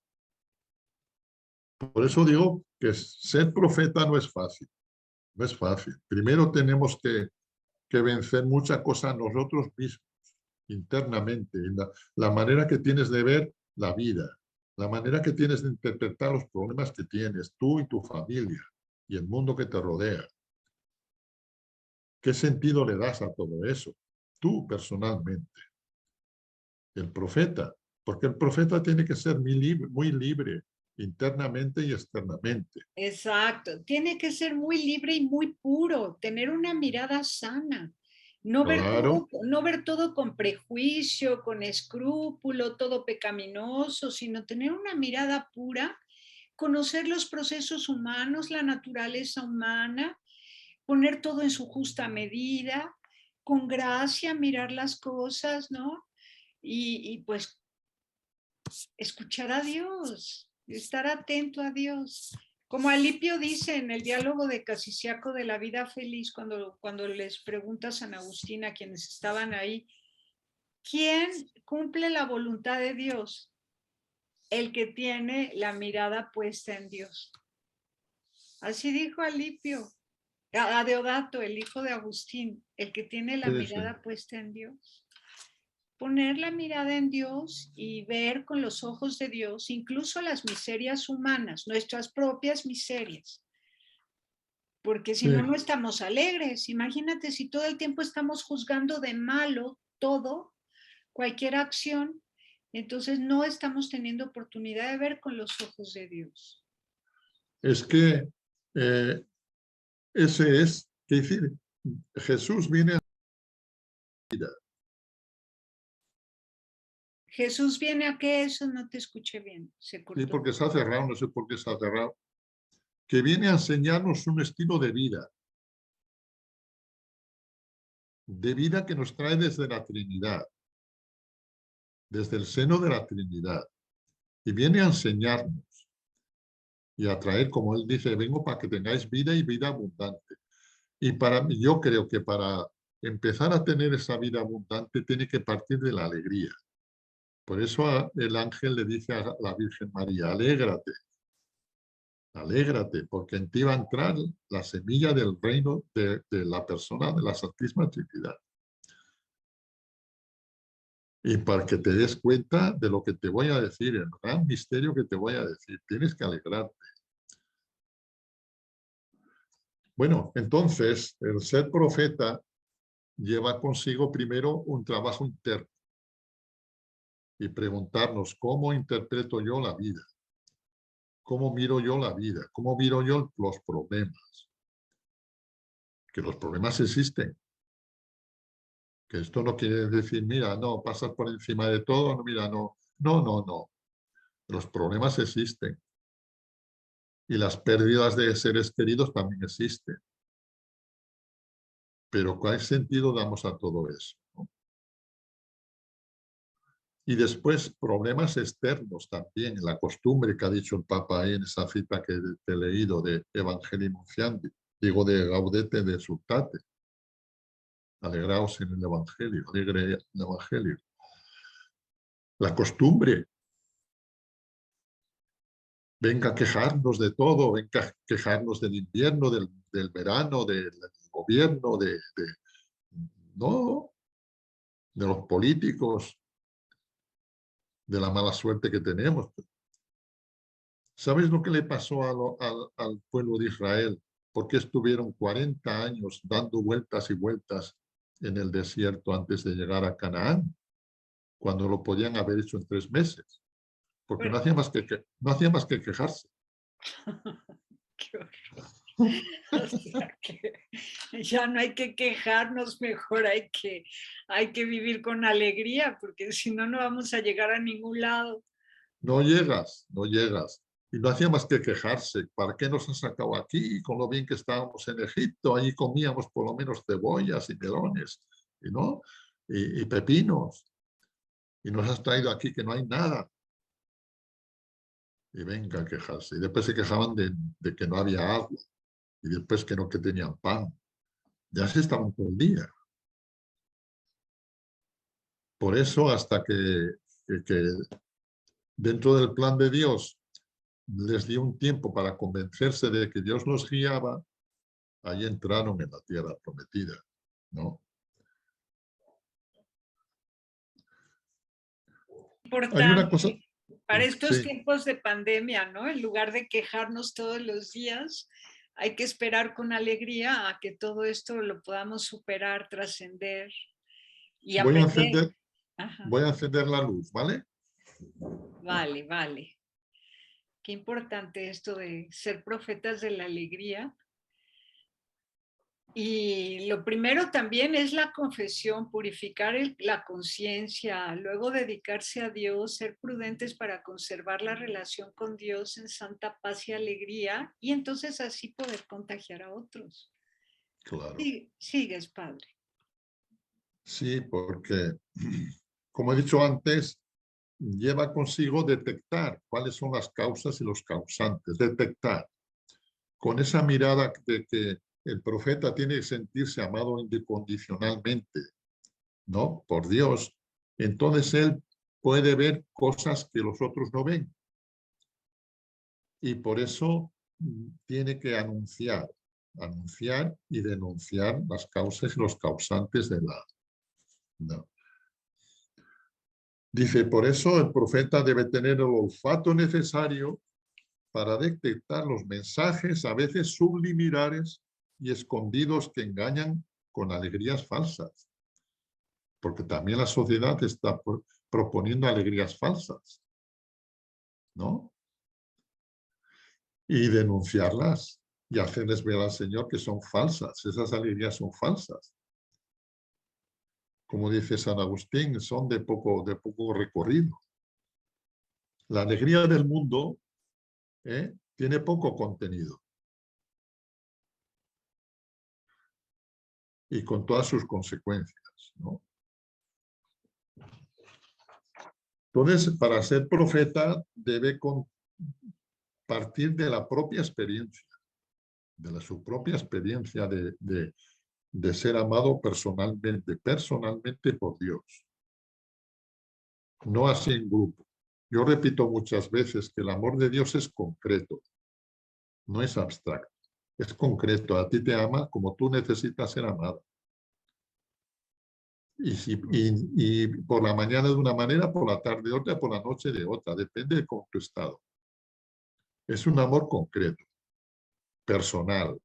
Por eso digo que ser profeta no es fácil. No es fácil. Primero tenemos que vencer muchas cosas nosotros mismos, internamente, la manera que tienes de ver la vida, la manera que tienes de interpretar los problemas que tienes, tú y tu familia, y el mundo que te rodea. ¿Qué sentido le das a todo eso? Tú personalmente. El profeta, porque el profeta tiene que ser muy libre internamente y externamente. Exacto, tiene que ser muy libre y muy puro, tener una mirada sana, no ver Claro, todo, no ver todo con prejuicio, con escrúpulo, todo pecaminoso, sino tener una mirada pura, conocer los procesos humanos, la naturaleza humana, poner todo en su justa medida, con gracia, mirar las cosas, ¿no? Y pues escuchar a Dios, estar atento a Dios. Como Alipio dice en el diálogo de Casiciaco de la vida feliz, cuando les pregunta a San Agustín a quienes estaban ahí, ¿quién cumple la voluntad de Dios? El que tiene la mirada puesta en Dios. Así dijo Alipio, a Deodato, el hijo de Agustín, el que tiene la sí, sí. mirada puesta en Dios. Poner la mirada en Dios y ver con los ojos de Dios incluso las miserias humanas, nuestras propias miserias, porque si no, Sí. no estamos alegres. Imagínate si todo el tiempo estamos juzgando de malo todo, cualquier acción, entonces no estamos teniendo oportunidad de ver con los ojos de Dios. Es que ese es, que decir, Jesús viene a la vida. Jesús viene a que eso no te escuché bien, se Sí, cortó. porque se ha cerrado, no sé por qué se ha cerrado, que viene a enseñarnos un estilo de vida que nos trae desde la Trinidad, desde el seno de la Trinidad, y viene a enseñarnos y a traer, como él dice, vengo para que tengáis vida y vida abundante. Y para mí, yo creo que para empezar a tener esa vida abundante tiene que partir de la alegría. Por eso el ángel le dice a la Virgen María, alégrate, alégrate, porque en ti va a entrar la semilla del reino de la persona de la Santísima Trinidad. Y para que te des cuenta de lo que te voy a decir, el gran misterio que te voy a decir, tienes que alegrarte. Bueno, entonces, el ser profeta lleva consigo primero un trabajo interno y preguntarnos cómo interpreto yo la vida, cómo miro yo la vida, cómo miro yo los problemas, que los problemas existen, que esto no quiere decir, mira, no, pasas por encima de todo, no, mira, no, no, no, no, los problemas existen y las pérdidas de seres queridos también existen, pero ¿cuál sentido damos a todo eso? ¿No? Y después problemas externos también, la costumbre que ha dicho el Papa ahí en esa cita que te he leído de Evangelii Nuntiandi, digo de Gaudete de Exsultate, alegraos en el Evangelio, alegre el Evangelio. La costumbre, venga a quejarnos de todo, venga a quejarnos del invierno, del verano, del gobierno, no, de los políticos, de la mala suerte que tenemos. ¿Sabes lo que le pasó al pueblo de Israel? ¿Por qué estuvieron 40 años dando vueltas y vueltas en el desierto antes de llegar a Canaán, cuando lo podían haber hecho en 3 meses? Porque Bueno, no hacía más que quejarse. qué horror. O sea que ya no hay que quejarnos, mejor hay que vivir con alegría, porque si no, no vamos a llegar a ningún lado. No llegas, no llegas. Y no hacía más que quejarse. ¿Para qué nos han sacado aquí? Con lo bien que estábamos en Egipto, allí comíamos por lo menos cebollas y melones, y ¿no? Y pepinos. Y nos has traído aquí que no hay nada. Y venga a quejarse. Y después se quejaban de que no había agua. Y después que no que tenían pan. Ya se estaban todo el día. Por eso, hasta que dentro del plan de Dios les dio un tiempo para convencerse de que Dios los guiaba, ahí entraron en la tierra prometida, ¿no? Hay una cosa, Importante para estos sí, tiempos de pandemia, ¿no? En lugar de quejarnos todos los días, hay que esperar con alegría a que todo esto lo podamos superar, trascender y voy a aprender. encender, Ajá. voy a encender la luz, ¿vale? Vale, vale. Qué importante esto de ser profetas de la alegría. Y lo primero también es la confesión, purificar la conciencia, luego dedicarse a Dios, ser prudentes para conservar la relación con Dios en santa paz y alegría, y entonces así poder contagiar a otros. Claro, Sí, sigues, Padre. sí, porque, como he dicho antes, lleva consigo detectar cuáles son las causas y los causantes, detectar. Con esa mirada de que el profeta tiene que sentirse amado incondicionalmente, ¿no? Por Dios. Entonces él puede ver cosas que los otros no ven. Y por eso tiene que anunciar y denunciar las causas y los causantes de la... No. Dice, por eso el profeta debe tener el olfato necesario para detectar los mensajes a veces subliminares y escondidos que engañan con alegrías falsas. Porque también la sociedad está proponiendo alegrías falsas, ¿no? Y denunciarlas y hacerles ver al Señor que son falsas. Esas alegrías son falsas. Como dice San Agustín, son de poco recorrido. La alegría del mundo tiene poco contenido y con todas sus consecuencias, ¿no? Entonces, para ser profeta debe partir de la propia experiencia, su propia experiencia de ser amado personalmente por Dios, no así en grupo. Yo repito muchas veces que el amor de Dios es concreto, no es abstracto, es concreto. A ti te ama como tú necesitas ser amado. Y por la mañana de una manera, por la tarde de otra, por la noche de otra, depende de tu estado. Es un amor concreto, personal,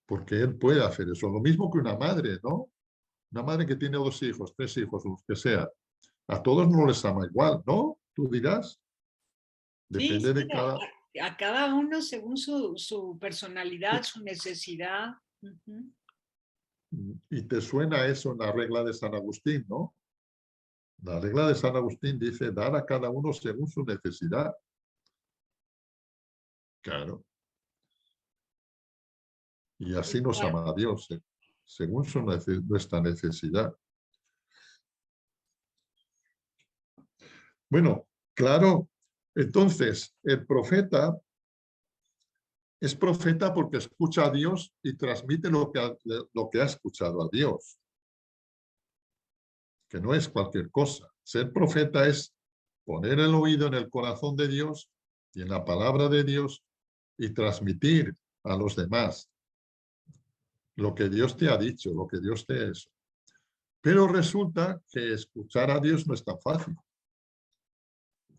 porque él puede hacer eso. Lo mismo que una madre, ¿no? Una madre que tiene 2 hijos, 3 hijos, los que sea. A todos no les ama igual, ¿no? Tú dirás. Sí, Depende sí, de cada... a cada uno según su personalidad, su necesidad. Ujú. Y te suena eso en la regla de San Agustín, ¿no? La regla de San Agustín dice dar a cada uno según su necesidad. Claro. Y así nos ama a Dios, según nuestra necesidad. Bueno, claro, entonces el profeta es profeta porque escucha a Dios y transmite lo que ha escuchado a Dios, que no es cualquier cosa. Ser profeta es poner el oído en el corazón de Dios y en la palabra de Dios y transmitir a los demás lo que Dios te ha dicho, lo que Dios te es. Pero resulta que escuchar a Dios no es tan fácil.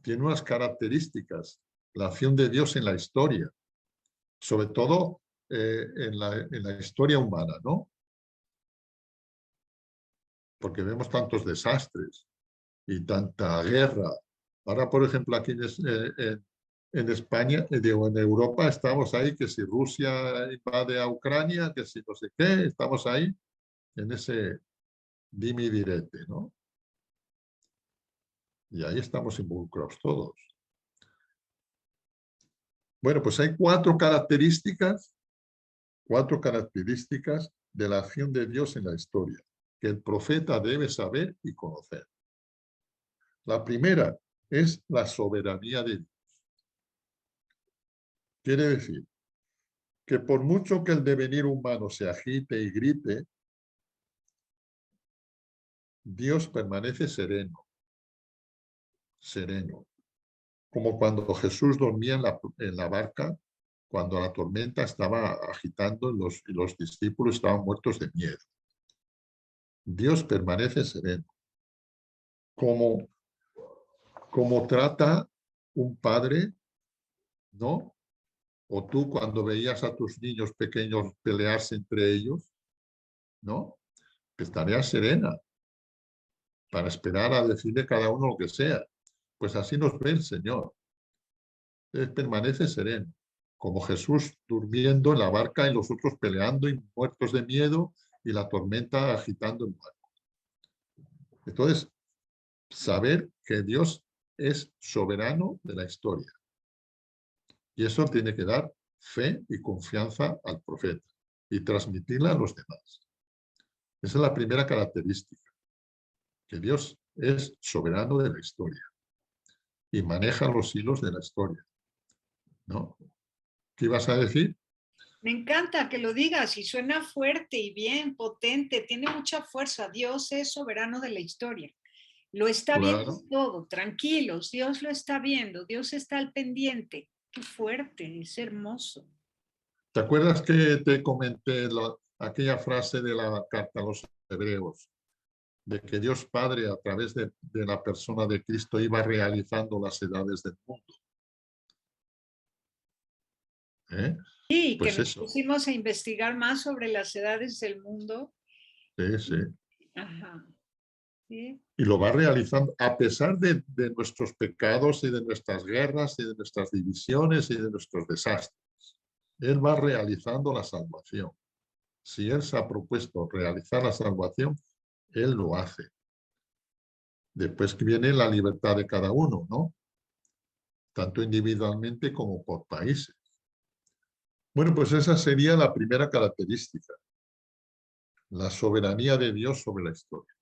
tiene unas características, la acción de Dios en la historia, sobre todo en la historia humana, ¿no? Porque vemos tantos desastres y tanta guerra. Ahora, por ejemplo, aquí en España, digo, en Europa, estamos ahí, que si Rusia invade a Ucrania, que si no sé qué, estamos ahí en ese dime y direte, ¿no? Y ahí estamos involucrados todos. Bueno, pues hay cuatro características de la acción de Dios en la historia, que el profeta debe saber y conocer. La primera es la soberanía de Dios. Quiere decir que por mucho que el devenir humano se agite y grite, Dios permanece sereno, sereno. Como cuando Jesús dormía en la barca, cuando la tormenta estaba agitando y los discípulos estaban muertos de miedo. Dios permanece sereno. Como trata un padre, ¿no? O tú cuando veías a tus niños pequeños pelearse entre ellos, ¿no? Que estarías serena para esperar a decirle cada uno lo que sea. Pues así nos ve el Señor. Él permanece sereno, como Jesús durmiendo en la barca y los otros peleando y muertos de miedo y la tormenta agitando el mar. Entonces, saber que Dios es soberano de la historia. Y eso tiene que dar fe y confianza al profeta y transmitirla a los demás. Esa es la primera característica, que Dios es soberano de la historia y maneja los hilos de la historia, ¿no? ¿Qué ibas a decir? Me encanta que lo digas y suena fuerte y bien, potente, tiene mucha fuerza. Dios es soberano de la historia. Lo está viendo Claro. todo, tranquilos, Dios lo está viendo, Dios está al pendiente. Qué fuerte, es hermoso. ¿Te acuerdas que te comenté aquella frase de la carta a los hebreos? De que Dios Padre, a través de la persona de Cristo, iba realizando las edades del mundo. ¿Eh? Sí, que Pues nos eso, pusimos a investigar más sobre las edades del mundo. sí, sí. Ajá, sí. Y lo va realizando a pesar de nuestros pecados y de nuestras guerras y de nuestras divisiones y de nuestros desastres. Él va realizando la salvación. Si Él se ha propuesto realizar la salvación, Él lo hace. Después que viene la libertad de cada uno, ¿no? Tanto individualmente como por países. Bueno, pues esa sería la primera característica, la soberanía de Dios sobre la historia.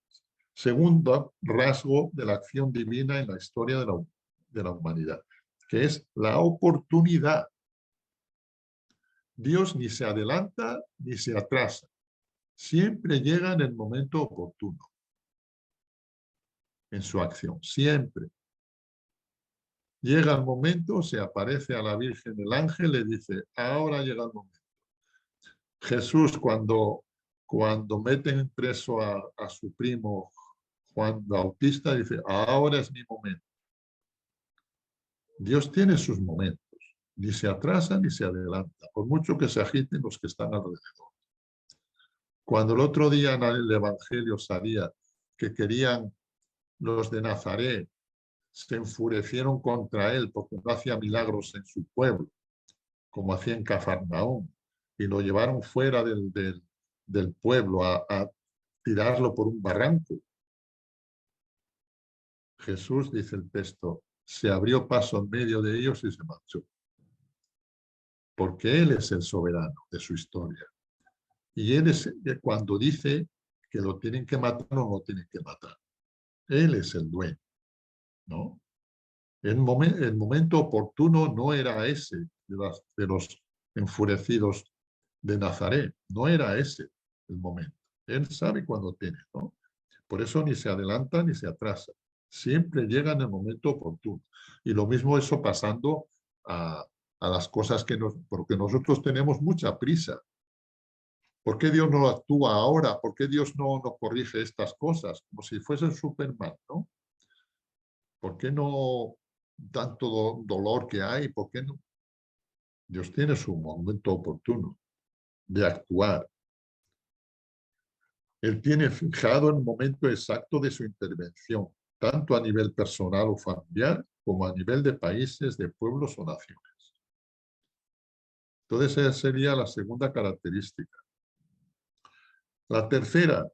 Segundo rasgo de la acción divina en la historia de la humanidad, que es la oportunidad. Dios ni se adelanta ni se atrasa, siempre llega en el momento oportuno en su acción, siempre. Llega el momento, se aparece a la Virgen el ángel, le dice, ahora llega el momento. Jesús, cuando meten preso a su primo Juan Bautista, dice, ahora es mi momento. Dios tiene sus momentos, ni se atrasa ni se adelanta, por mucho que se agiten los que están alrededor. Cuando el otro día en el Evangelio salía que querían los de Nazaret, se enfurecieron contra él porque no hacía milagros en su pueblo, como hacía en Cafarnaúm, y lo llevaron fuera del pueblo a tirarlo por un barranco. Jesús, dice el texto, se abrió paso en medio de ellos y se marchó. Porque Él es el soberano de su historia. Y Él es cuando dice que lo tienen que matar o no lo tienen que matar. Él es el dueño, ¿no? El momento oportuno no era ese de los enfurecidos de Nazaret, no era ese el momento. Él sabe cuándo tiene, ¿no? Por eso ni se adelanta ni se atrasa. Siempre llega en el momento oportuno. Y lo mismo eso pasando a las cosas porque nosotros tenemos mucha prisa. ¿Por qué Dios no actúa ahora? ¿Por qué Dios no corrige estas cosas? Como si fuese Superman, ¿no? ¿Por qué no tanto dolor que hay, ¿por qué no? Dios tiene su momento oportuno de actuar. Él tiene fijado el momento exacto de su intervención, tanto a nivel personal o familiar, como a nivel de países, de pueblos o naciones. Entonces, esa sería la segunda característica. La tercera,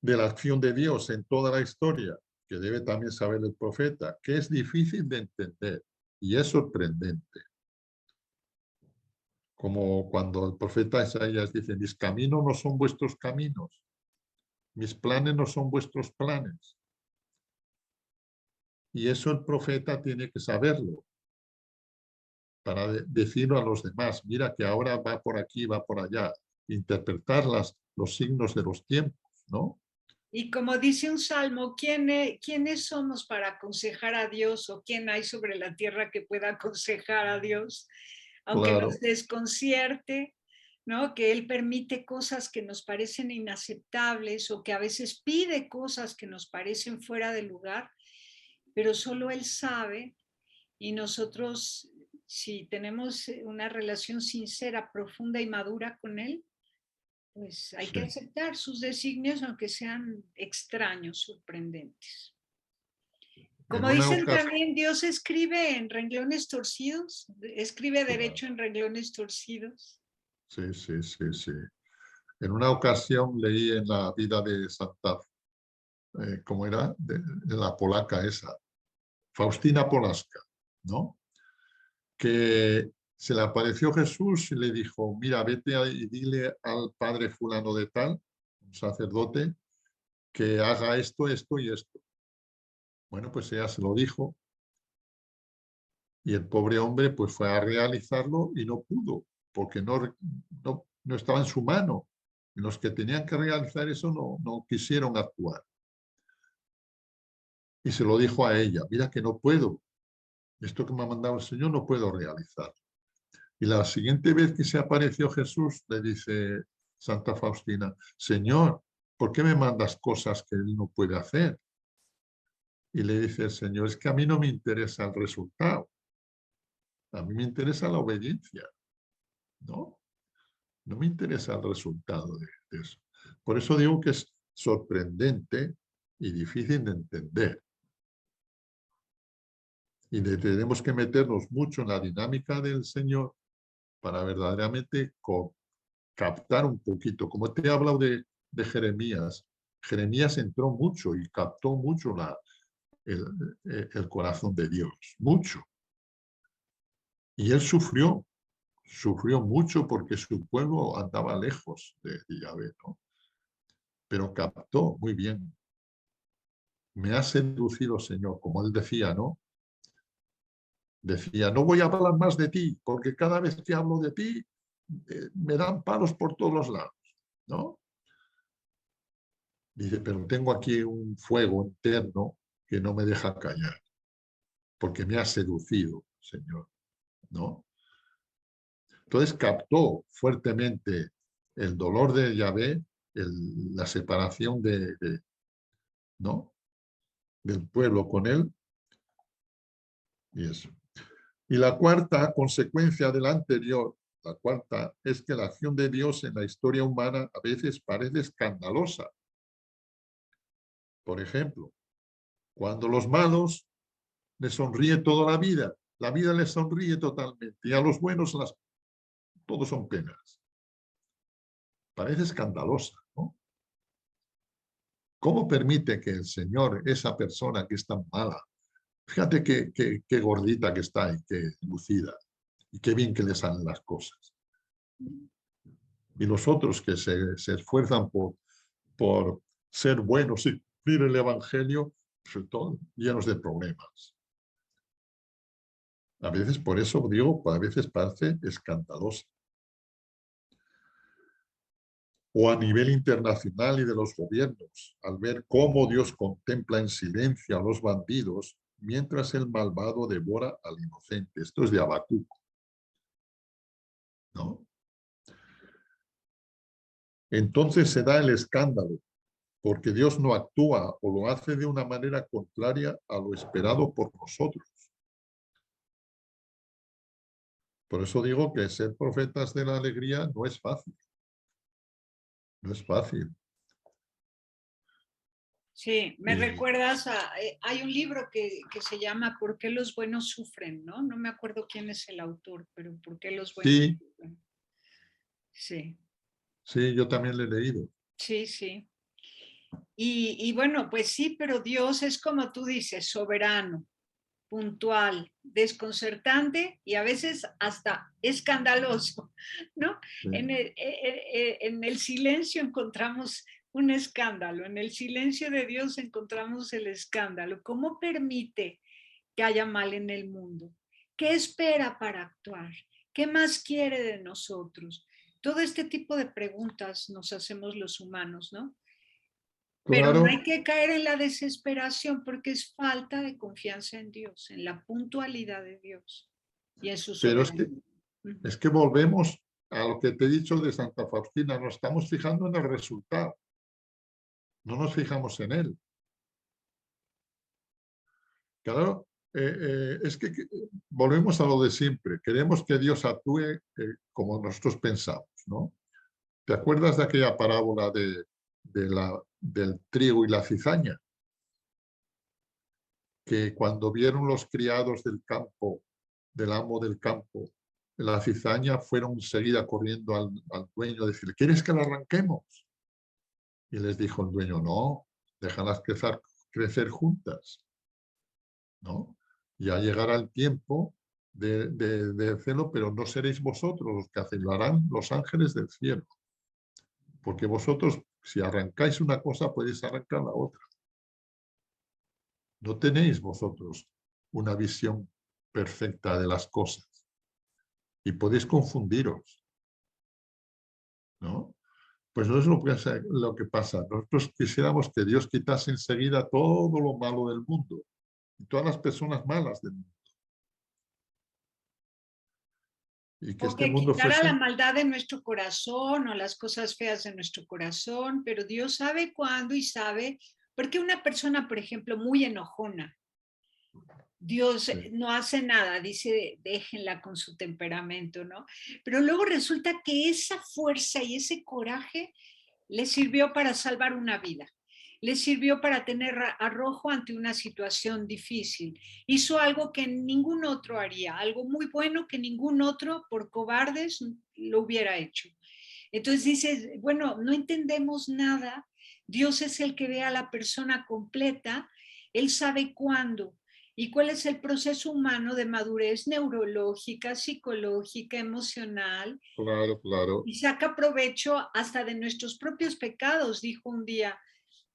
de la acción de Dios en toda la historia, que debe también saber el profeta, que es difícil de entender y es sorprendente. Como cuando el profeta Isaías dice, mis caminos no son vuestros caminos, mis planes no son vuestros planes. Y eso el profeta tiene que saberlo para decirlo a los demás, mira que ahora va por aquí, va por allá, interpretar los signos de los tiempos, ¿no? Y como dice un salmo, ¿quiénes somos para aconsejar a Dios o quién hay sobre la tierra que pueda aconsejar a Dios? Aunque nos Claro, desconcierte, ¿no? Que Él permite cosas que nos parecen inaceptables o que a veces pide cosas que nos parecen fuera de lugar, pero solo Él sabe y nosotros, si tenemos una relación sincera, profunda y madura con Él, pues hay que sí. aceptar sus designios, aunque sean extraños, sorprendentes. En Como una dicen ocasión, también, Dios escribe en renglones torcidos, escribe claro, derecho en renglones torcidos. sí, sí, sí, sí. En una ocasión leí en la vida de Santa, ¿cómo era? De la polaca esa, Faustina Polaska, ¿no? Que se le apareció Jesús y le dijo, mira, vete y dile al padre fulano de tal, un sacerdote, que haga esto, esto y esto. Bueno, pues ella se lo dijo y el pobre hombre pues fue a realizarlo y no pudo, porque no estaba en su mano. Y los que tenían que realizar eso no quisieron actuar. Y se lo dijo a ella, mira que no puedo, esto que me ha mandado el Señor no puedo realizar. Y la siguiente vez que se apareció Jesús, le dice Santa Faustina, Señor, ¿por qué me mandas cosas que él no puede hacer? Y le dice el Señor, es que a mí no me interesa el resultado, a mí me interesa la obediencia, ¿no? No me interesa el resultado de eso. Por eso digo que es sorprendente y difícil de entender. Y tenemos que meternos mucho en la dinámica del Señor para verdaderamente captar un poquito. Como te he hablado de Jeremías, Jeremías entró mucho y captó mucho el corazón de Dios, mucho. Y él sufrió mucho porque su pueblo andaba lejos de Yahvé, ¿no? Pero captó muy bien. Me ha seducido, Señor, como él decía, ¿no? Decía, no voy a hablar más de ti, porque cada vez que hablo de ti, me dan palos por todos los lados, ¿no? Dice, pero tengo aquí un fuego interno que no me deja callar, porque me ha seducido, Señor, ¿no? Entonces captó fuertemente el dolor de Yahvé, la separación ¿no? del pueblo con él, y eso. Y la cuarta consecuencia de la anterior, la cuarta, es que la acción de Dios en la historia humana a veces parece escandalosa. Por ejemplo, cuando los malos les sonríe toda la vida les sonríe totalmente, y a los buenos todos son penas. Parece escandalosa, ¿no? ¿Cómo permite que el Señor, esa persona que es tan mala, fíjate qué gordita que está y qué lucida, y qué bien que le salen las cosas? Y los otros que se esfuerzan por ser buenos y cumplir el Evangelio, sobre todo llenos de problemas. A veces, por eso digo, a veces parece escandalosa. O a nivel internacional y de los gobiernos, al ver cómo Dios contempla en silencio a los bandidos mientras el malvado devora al inocente. Esto es de Habacuc, ¿no? Entonces se da el escándalo, porque Dios no actúa o lo hace de una manera contraria a lo esperado por nosotros. Por eso digo que ser profetas de la alegría no es fácil. No es fácil. Sí, me recuerdas hay un libro que se llama ¿Por qué los buenos sufren? ¿No? No me acuerdo quién es el autor, pero ¿por qué los buenos Sí, sufren? Sí, sí, yo también lo he leído. sí, sí. Y bueno, pues sí, pero Dios es como tú dices, soberano, puntual, desconcertante y a veces hasta escandaloso, ¿no? Sí. En el silencio encontramos un escándalo, en el silencio de Dios encontramos el escándalo. ¿Cómo permite que haya mal en el mundo? ¿Qué espera para actuar? ¿Qué más quiere de nosotros? Todo este tipo de preguntas nos hacemos los humanos, ¿no? Pero no hay Claro, que caer en la desesperación porque es falta de confianza en Dios, en la puntualidad de Dios y en su pero soberanía. es que volvemos a lo que te he dicho de Santa Faustina, nos estamos fijando en el resultado, no nos fijamos en él. Claro, es que volvemos a lo de siempre, queremos que Dios actúe como nosotros pensamos, ¿no? ¿Te acuerdas de aquella parábola del trigo y la cizaña? Que cuando vieron los criados del campo, del amo del campo, la cizaña, fueron enseguida corriendo al dueño a decirle, ¿quieres que la arranquemos? Y les dijo el dueño, no, déjalas crecer juntas, ¿no? Ya llegará el tiempo de hacerlo, pero no seréis vosotros los que hacen, lo harán los ángeles del cielo. Porque vosotros, si arrancáis una cosa, podéis arrancar la otra. No tenéis vosotros una visión perfecta de las cosas y podéis confundiros, ¿no? Pues no es lo que pasa. Nosotros quisiéramos que Dios quitase enseguida todo lo malo del mundo y todas las personas malas del mundo. Y que O este que mundo quitara la fuese, maldad de nuestro corazón o las cosas feas de nuestro corazón, pero Dios sabe cuándo y sabe, porque una persona, por ejemplo, muy enojona, Dios no hace nada, dice, déjenla con su temperamento, ¿no? Pero luego resulta que esa fuerza y ese coraje le sirvió para salvar una vida, le sirvió para tener arrojo ante una situación difícil. Hizo algo que ningún otro haría, algo muy bueno que ningún otro, por cobardes, lo hubiera hecho. Entonces dices, bueno, no entendemos nada, Dios es el que ve a la persona completa, Él sabe cuándo y cuál es el proceso humano de madurez neurológica, psicológica, emocional, claro, claro. y saca provecho hasta de nuestros propios pecados, dijo un día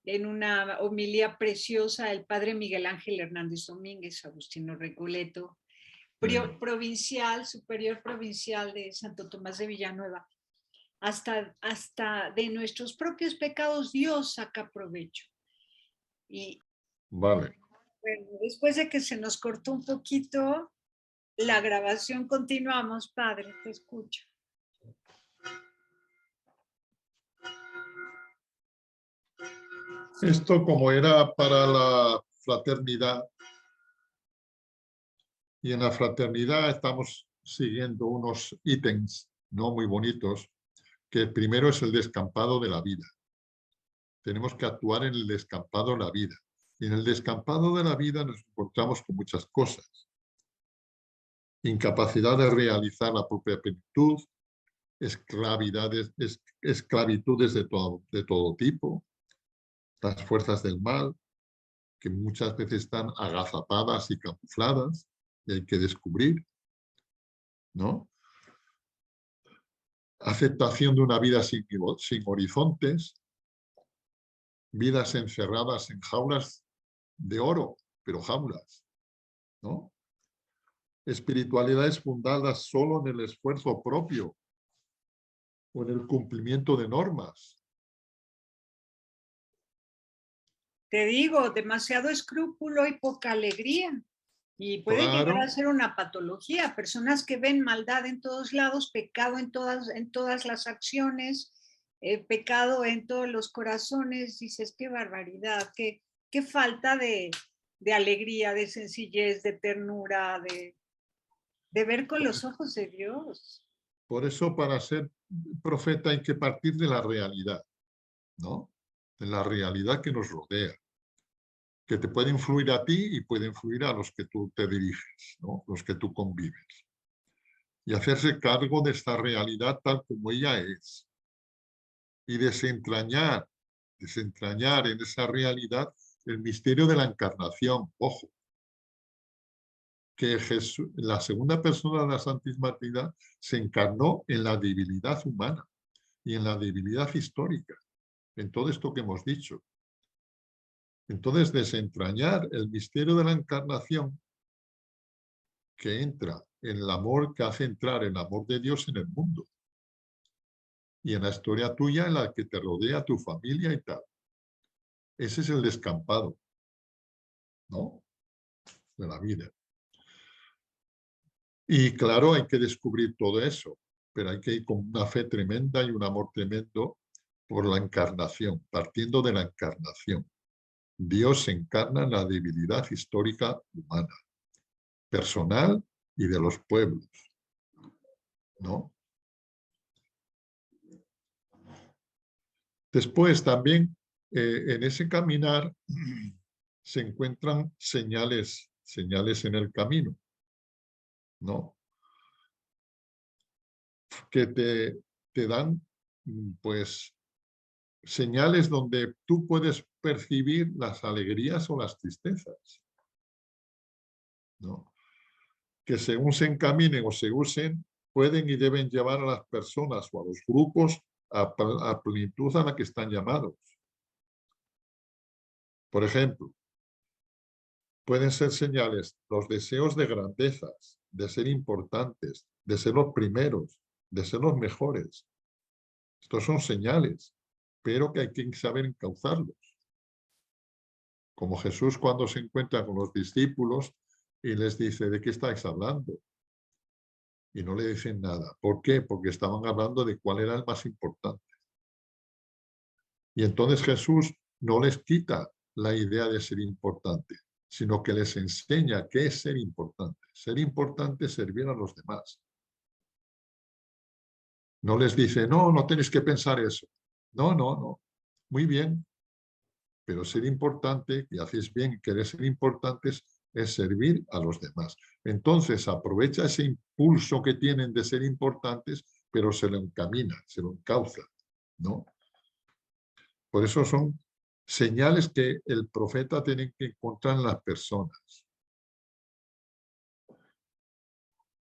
en una homilía preciosa el padre Miguel Ángel Hernández Domínguez, Agustino Recoleto, provincial, superior provincial de Santo Tomás de Villanueva. Hasta de nuestros propios pecados Dios saca provecho. Y Vale. bueno, después de que se nos cortó un poquito la grabación, continuamos, padre, te escucho. Esto como era para la fraternidad, y en la fraternidad estamos siguiendo unos ítems no muy bonitos, que el primero es el descampado de la vida. Tenemos que actuar en el descampado de la vida. Y en el descampado de la vida nos encontramos con muchas cosas. Incapacidad de realizar la propia plenitud, esclavitudes de todo tipo, las fuerzas del mal, que muchas veces están agazapadas y camufladas y hay que descubrir, ¿no? Aceptación de una vida sin horizontes, vidas encerradas en jaulas de oro, pero jaulas, ¿no? Espiritualidades fundadas solo en el esfuerzo propio o en el cumplimiento de normas. Te digo, demasiado escrúpulo y poca alegría. Y puede llegar a Claro, ser una patología. Personas que ven maldad en todos lados, pecado en todas las acciones, pecado en todos los corazones, dices, qué barbaridad, qué falta de alegría, de sencillez, de ternura, de ver con los ojos de Dios. Por eso para ser profeta hay que partir de la realidad, ¿no? De la realidad que nos rodea, que te puede influir a ti y puede influir a los que tú te diriges, ¿no? Los que tú convives. Y hacerse cargo de esta realidad tal como ella es. Y desentrañar en esa realidad el misterio de la encarnación. Ojo, que Jesús, la segunda persona de la Santísima Trinidad, se encarnó en la divinidad humana y en la divinidad histórica, en todo esto que hemos dicho. Entonces, desentrañar el misterio de la encarnación que entra en el amor, que hace entrar el amor de Dios en el mundo y en la historia tuya, en la que te rodea tu familia y tal. Ese es el descampado, ¿no? De la vida. Y claro, hay que descubrir todo eso, pero hay que ir con una fe tremenda y un amor tremendo por la encarnación, partiendo de la encarnación. Dios se encarna en la divinidad histórica humana, personal y de los pueblos, ¿no? Después también en ese caminar se encuentran señales en el camino, ¿no? Que te dan, pues, señales donde tú puedes percibir las alegrías o las tristezas, ¿no? Que según se encaminen o se usen, pueden y deben llevar a las personas o a los grupos a plenitud a la que están llamados. Por ejemplo, pueden ser señales los deseos de grandezas, de ser importantes, de ser los primeros, de ser los mejores. Estos son señales, pero que hay que saber encauzarlos. Como Jesús cuando se encuentra con los discípulos y les dice, ¿de qué estáis hablando? Y no le dicen nada. ¿Por qué? Porque estaban hablando de cuál era el más importante. Y entonces Jesús no les quita la idea de ser importante, sino que les enseña qué es ser importante. Ser importante es servir a los demás. No les dice, no, no tenéis que pensar eso. No, no, no. Muy bien. Pero ser importante, y hacéis bien, querer ser importantes, es servir a los demás. Entonces aprovecha ese impulso que tienen de ser importantes, pero se lo encamina, se lo encauza, ¿no? Por eso son señales que el profeta tiene que encontrar en las personas.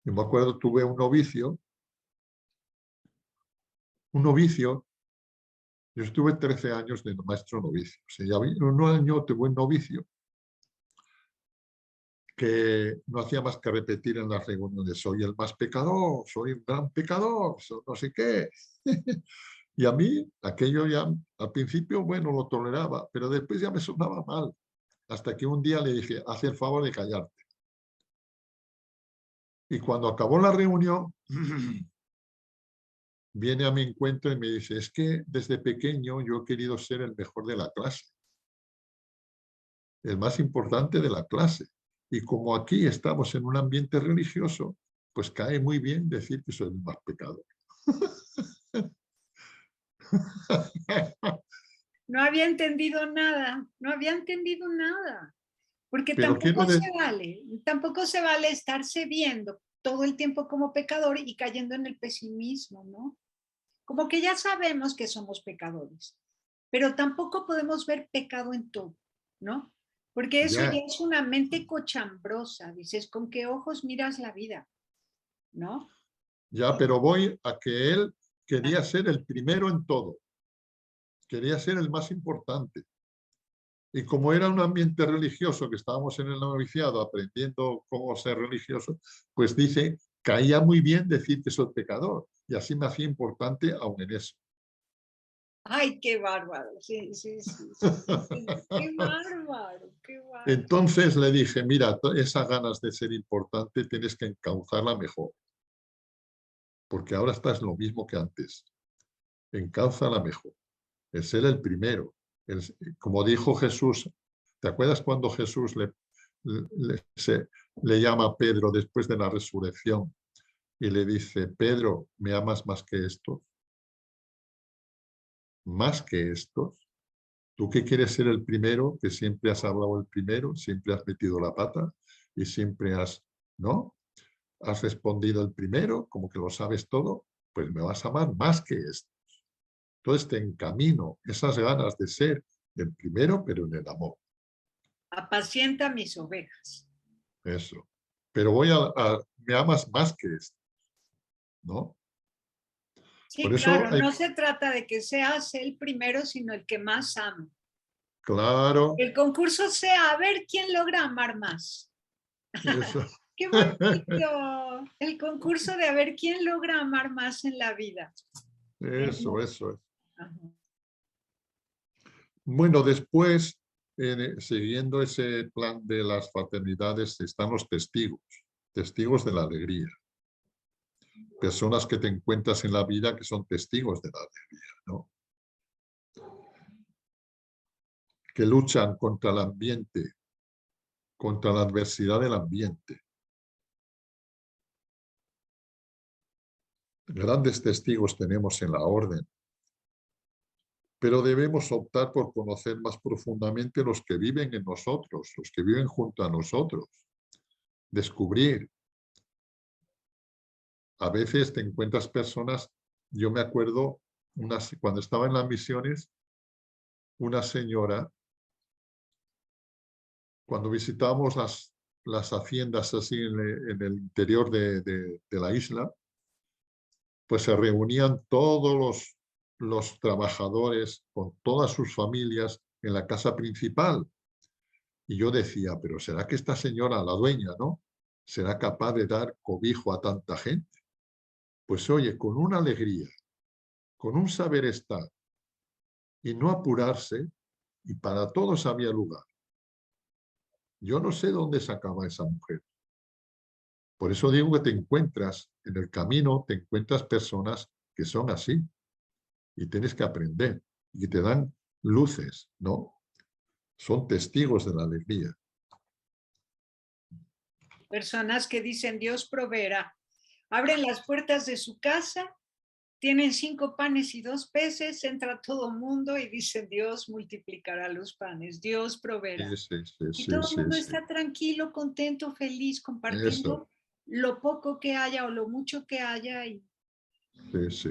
Yo me acuerdo, tuve un novicio, yo estuve 13 años de maestro novicio. O sea, ya un año tuve un novicio que no hacía más que repetir en las reuniones, soy el más pecador, soy un gran pecador, no sé qué. Y a mí aquello ya al principio, bueno, lo toleraba, pero después ya me sonaba mal. Hasta que un día le dije, haz el favor de callarte. Y cuando acabó la reunión, viene a mi encuentro y me dice, es que desde pequeño yo he querido ser el mejor de la clase, el más importante de la clase. Y como aquí estamos en un ambiente religioso, pues cae muy bien decir que soy el más pecador. No había entendido nada, no había entendido nada, porque Pero quiero tampoco se vale estarse viendo todo el tiempo como pecador y cayendo en el pesimismo, ¿no? Como que ya sabemos que somos pecadores, pero tampoco podemos ver pecado en todo, ¿no? Porque eso ya ya, es una mente cochambrosa, dices, ¿con qué ojos miras la vida? ¿No? ya, pero voy a que él quería ser el primero en todo, quería ser el más importante. Y como era un ambiente religioso, que estábamos en el noviciado aprendiendo cómo ser religioso, pues dice, caía muy bien decir que soy pecador. Y así me hacía importante aún en eso. Ay, qué bárbaro, sí, sí, sí, sí, sí. Qué bárbaro, qué bárbaro. Entonces le dije, mira, esas ganas de ser importante tienes que encauzarla mejor, porque ahora estás lo mismo que antes. encáuzala mejor. El ser el primero. Como dijo Jesús, ¿te acuerdas cuando Jesús le llama a Pedro después de la resurrección y le dice, Pedro, ¿me amas más que estos? ¿Más que estos? ¿Tú que quieres ser el primero, que siempre has hablado el primero, siempre has metido la pata y siempre has, ¿no? Has respondido el primero, como que lo sabes todo, pues me vas a amar más que estos. Entonces te encamino esas ganas de ser el primero, pero en el amor. Apacienta mis ovejas. Eso. Pero me amas más que esto, ¿no? Sí, Por eso claro, hay, no se trata de que seas el primero, sino el que más ama. claro, El concurso sea a ver quién logra amar más. eso. ¡Qué bonito! El concurso de a ver quién logra amar más en la vida. Eso, Hermoso. eso es. Ajá. Bueno, después, siguiendo ese plan de las fraternidades, están los testigos, testigos de la alegría. Personas que te encuentras en la vida que son testigos de la alegría, ¿no? Que luchan contra el ambiente, contra la adversidad del ambiente. Grandes testigos tenemos en la orden, pero debemos optar por conocer más profundamente los que viven en nosotros, los que viven junto a nosotros. Descubrir. A veces te encuentras personas, yo me acuerdo, cuando estaba en las misiones, una señora, cuando visitábamos las haciendas así en el interior de la isla, pues se reunían todos los trabajadores con todas sus familias en la casa principal. Y yo decía, pero ¿será que esta señora, la dueña, ¿no? ¿Será capaz de dar cobijo a tanta gente? Pues oye, con una alegría, con un saber estar y no apurarse, y para todos había lugar. Yo no sé dónde sacaba esa mujer. Por eso digo que te encuentras en el camino, te encuentras personas que son así y tienes que aprender y te dan luces, ¿no? Son testigos de la alegría. Personas que dicen Dios proveerá. Abren las puertas de su casa, tienen 5 panes y 2 peces, entra todo mundo y dicen Dios multiplicará los panes, Dios proveerá. Sí, sí, sí, Y sí, todo el sí, mundo sí. está tranquilo, contento, feliz, Eso, compartiendo lo poco que haya o lo mucho que haya sí, sí,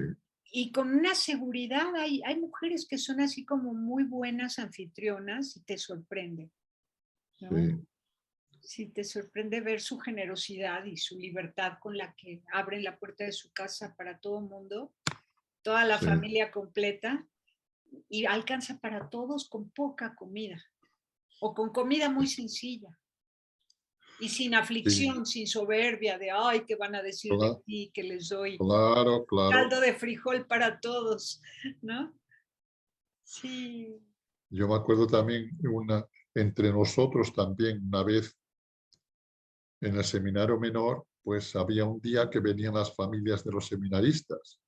y con una seguridad. Hay mujeres que son así como muy buenas anfitrionas y te sorprende, ¿no? sí, Sí, te sorprende ver su generosidad y su libertad con la que abren la puerta de su casa para todo el mundo, toda la sí, familia completa, y alcanza para todos con poca comida o con comida muy sencilla y sin sí. aflicción, sin soberbia de, ay, ¿qué van a decir de ti que les doy Claro, claro. caldo de frijol para todos? ¿No? Sí. Yo me acuerdo también entre nosotros también una vez en el seminario menor, pues había un día que venían las familias de los seminaristas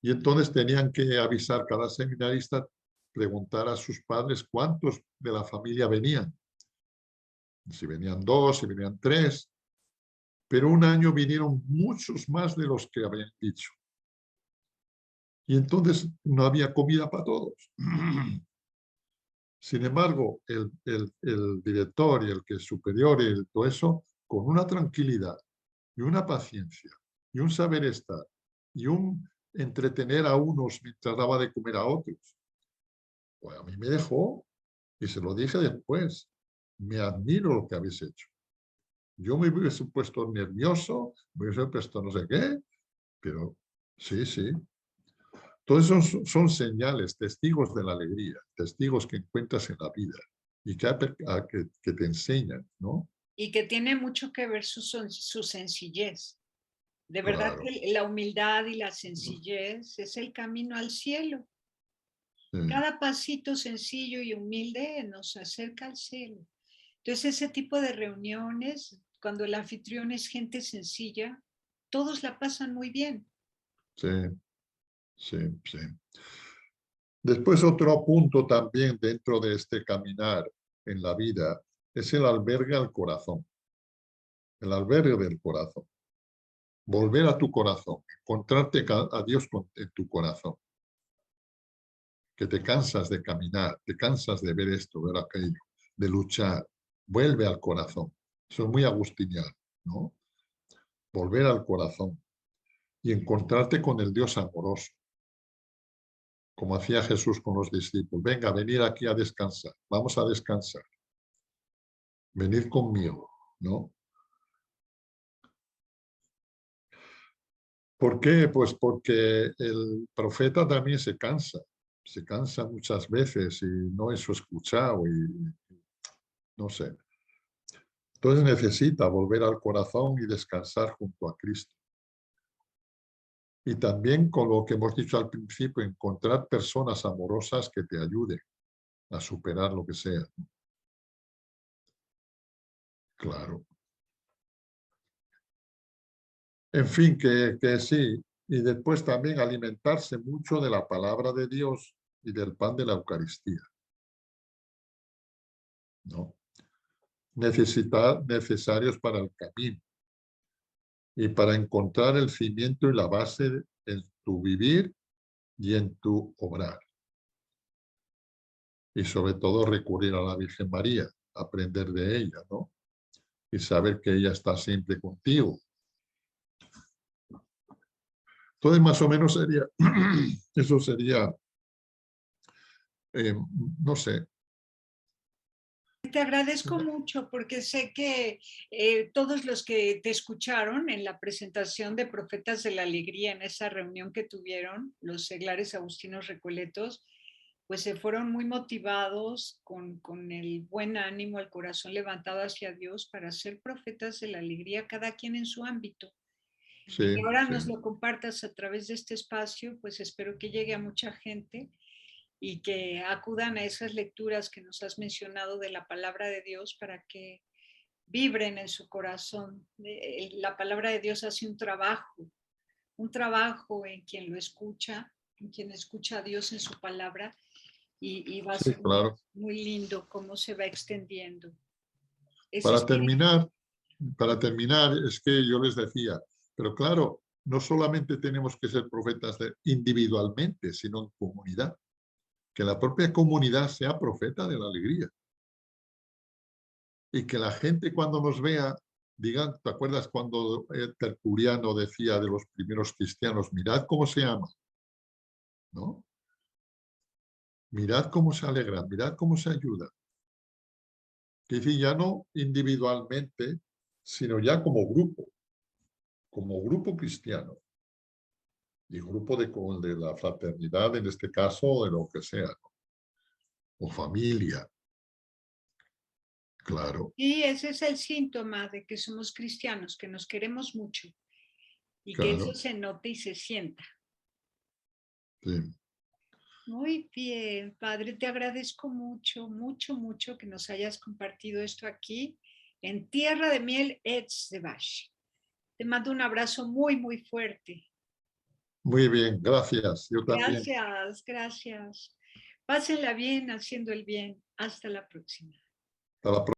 y entonces tenían que avisar cada seminarista, preguntar a sus padres cuántos de la familia venían, si venían 2, si venían 3, pero un año vinieron muchos más de los que habían dicho. Y entonces no había comida para todos. Sin embargo, el director y el que es superior y todo eso, con una tranquilidad y una paciencia y un saber estar y un entretener a unos mientras daba de comer a otros, pues a mí me dejó y se lo dije después. Me admiro lo que habéis hecho. Yo me hubiese puesto nervioso, me hubiese puesto no sé qué, pero sí, sí. Todos esos son señales, testigos de la alegría, testigos que encuentras en la vida y que te enseñan, ¿no? Y que tiene mucho que ver su sencillez. De verdad Claro. que la humildad y la sencillez es el camino al cielo. Sí, Cada pasito sencillo y humilde nos acerca al cielo. Entonces, ese tipo de reuniones, cuando el anfitrión es gente sencilla, todos la pasan muy bien. sí, sí, sí. Después otro punto también dentro de este caminar en la vida es el albergue al corazón, el albergue del corazón. Volver a tu corazón, encontrarte a Dios en tu corazón, que te cansas de caminar, te cansas de ver esto, ver aquello, de luchar. Vuelve al corazón. Eso es muy agustiniano, ¿no? Volver al corazón y encontrarte con el Dios amoroso, como hacía Jesús con los discípulos. Venga, venid aquí a descansar, vamos a descansar. Venid conmigo, ¿no? ¿Por qué? Pues porque el profeta también se cansa muchas veces y no es escuchado y no sé. Entonces necesita volver al corazón y descansar junto a Cristo. Y también con lo que hemos dicho al principio, encontrar personas amorosas que te ayuden a superar lo que sea. Claro. En fin, que sí. Y después también alimentarse mucho de la palabra de Dios y del pan de la Eucaristía, ¿no? Necesarios para el camino y para encontrar el cimiento y la base en tu vivir y en tu obrar. Y sobre todo recurrir a la Virgen María, aprender de ella, ¿no? Y saber que ella está siempre contigo. Entonces, más o menos sería, eso sería, no sé. Te agradezco mucho porque sé que todos los que te escucharon en la presentación de Profetas de la Alegría, en esa reunión que tuvieron los seglares agustinos recoletos, pues se fueron muy motivados con el buen ánimo, el corazón levantado hacia Dios para ser profetas de la alegría, cada quien en su ámbito. Y que Sí, ahora sí. nos lo compartas a través de este espacio, pues espero que llegue a mucha gente y que acudan a esas lecturas que nos has mencionado de la palabra de Dios para que vibren en su corazón. La palabra de Dios hace un trabajo en quien lo escucha, en quien escucha a Dios en su palabra y va a Sí, ser muy, claro. muy lindo cómo se va extendiendo. Ese Para espíritu. terminar, para terminar, es que yo les decía, pero claro, no solamente tenemos que ser profetas individualmente, sino en comunidad. Que la propia comunidad sea profeta de la alegría. Y que la gente cuando nos vea, digan, ¿te acuerdas cuando Tertuliano decía de los primeros cristianos, mirad cómo se aman, ¿no? Mirad cómo se alegran, mirad cómo se ayudan. Es decir, ya no individualmente, sino ya como grupo cristiano. Y grupo de la fraternidad, en este caso, de lo que sea, ¿no? O familia, claro, Y ese es el síntoma de que somos cristianos, que nos queremos mucho y que eso claro. se note y se sienta. Sí. Muy bien, Padre, te agradezco mucho, mucho, mucho que nos hayas compartido esto aquí en Tierra de Miel, Etz-de-Bash. Te mando un abrazo muy, muy fuerte. Muy bien, gracias. Yo también. Gracias, gracias. Pásenla bien haciendo el bien. Hasta la próxima. Hasta la próxima.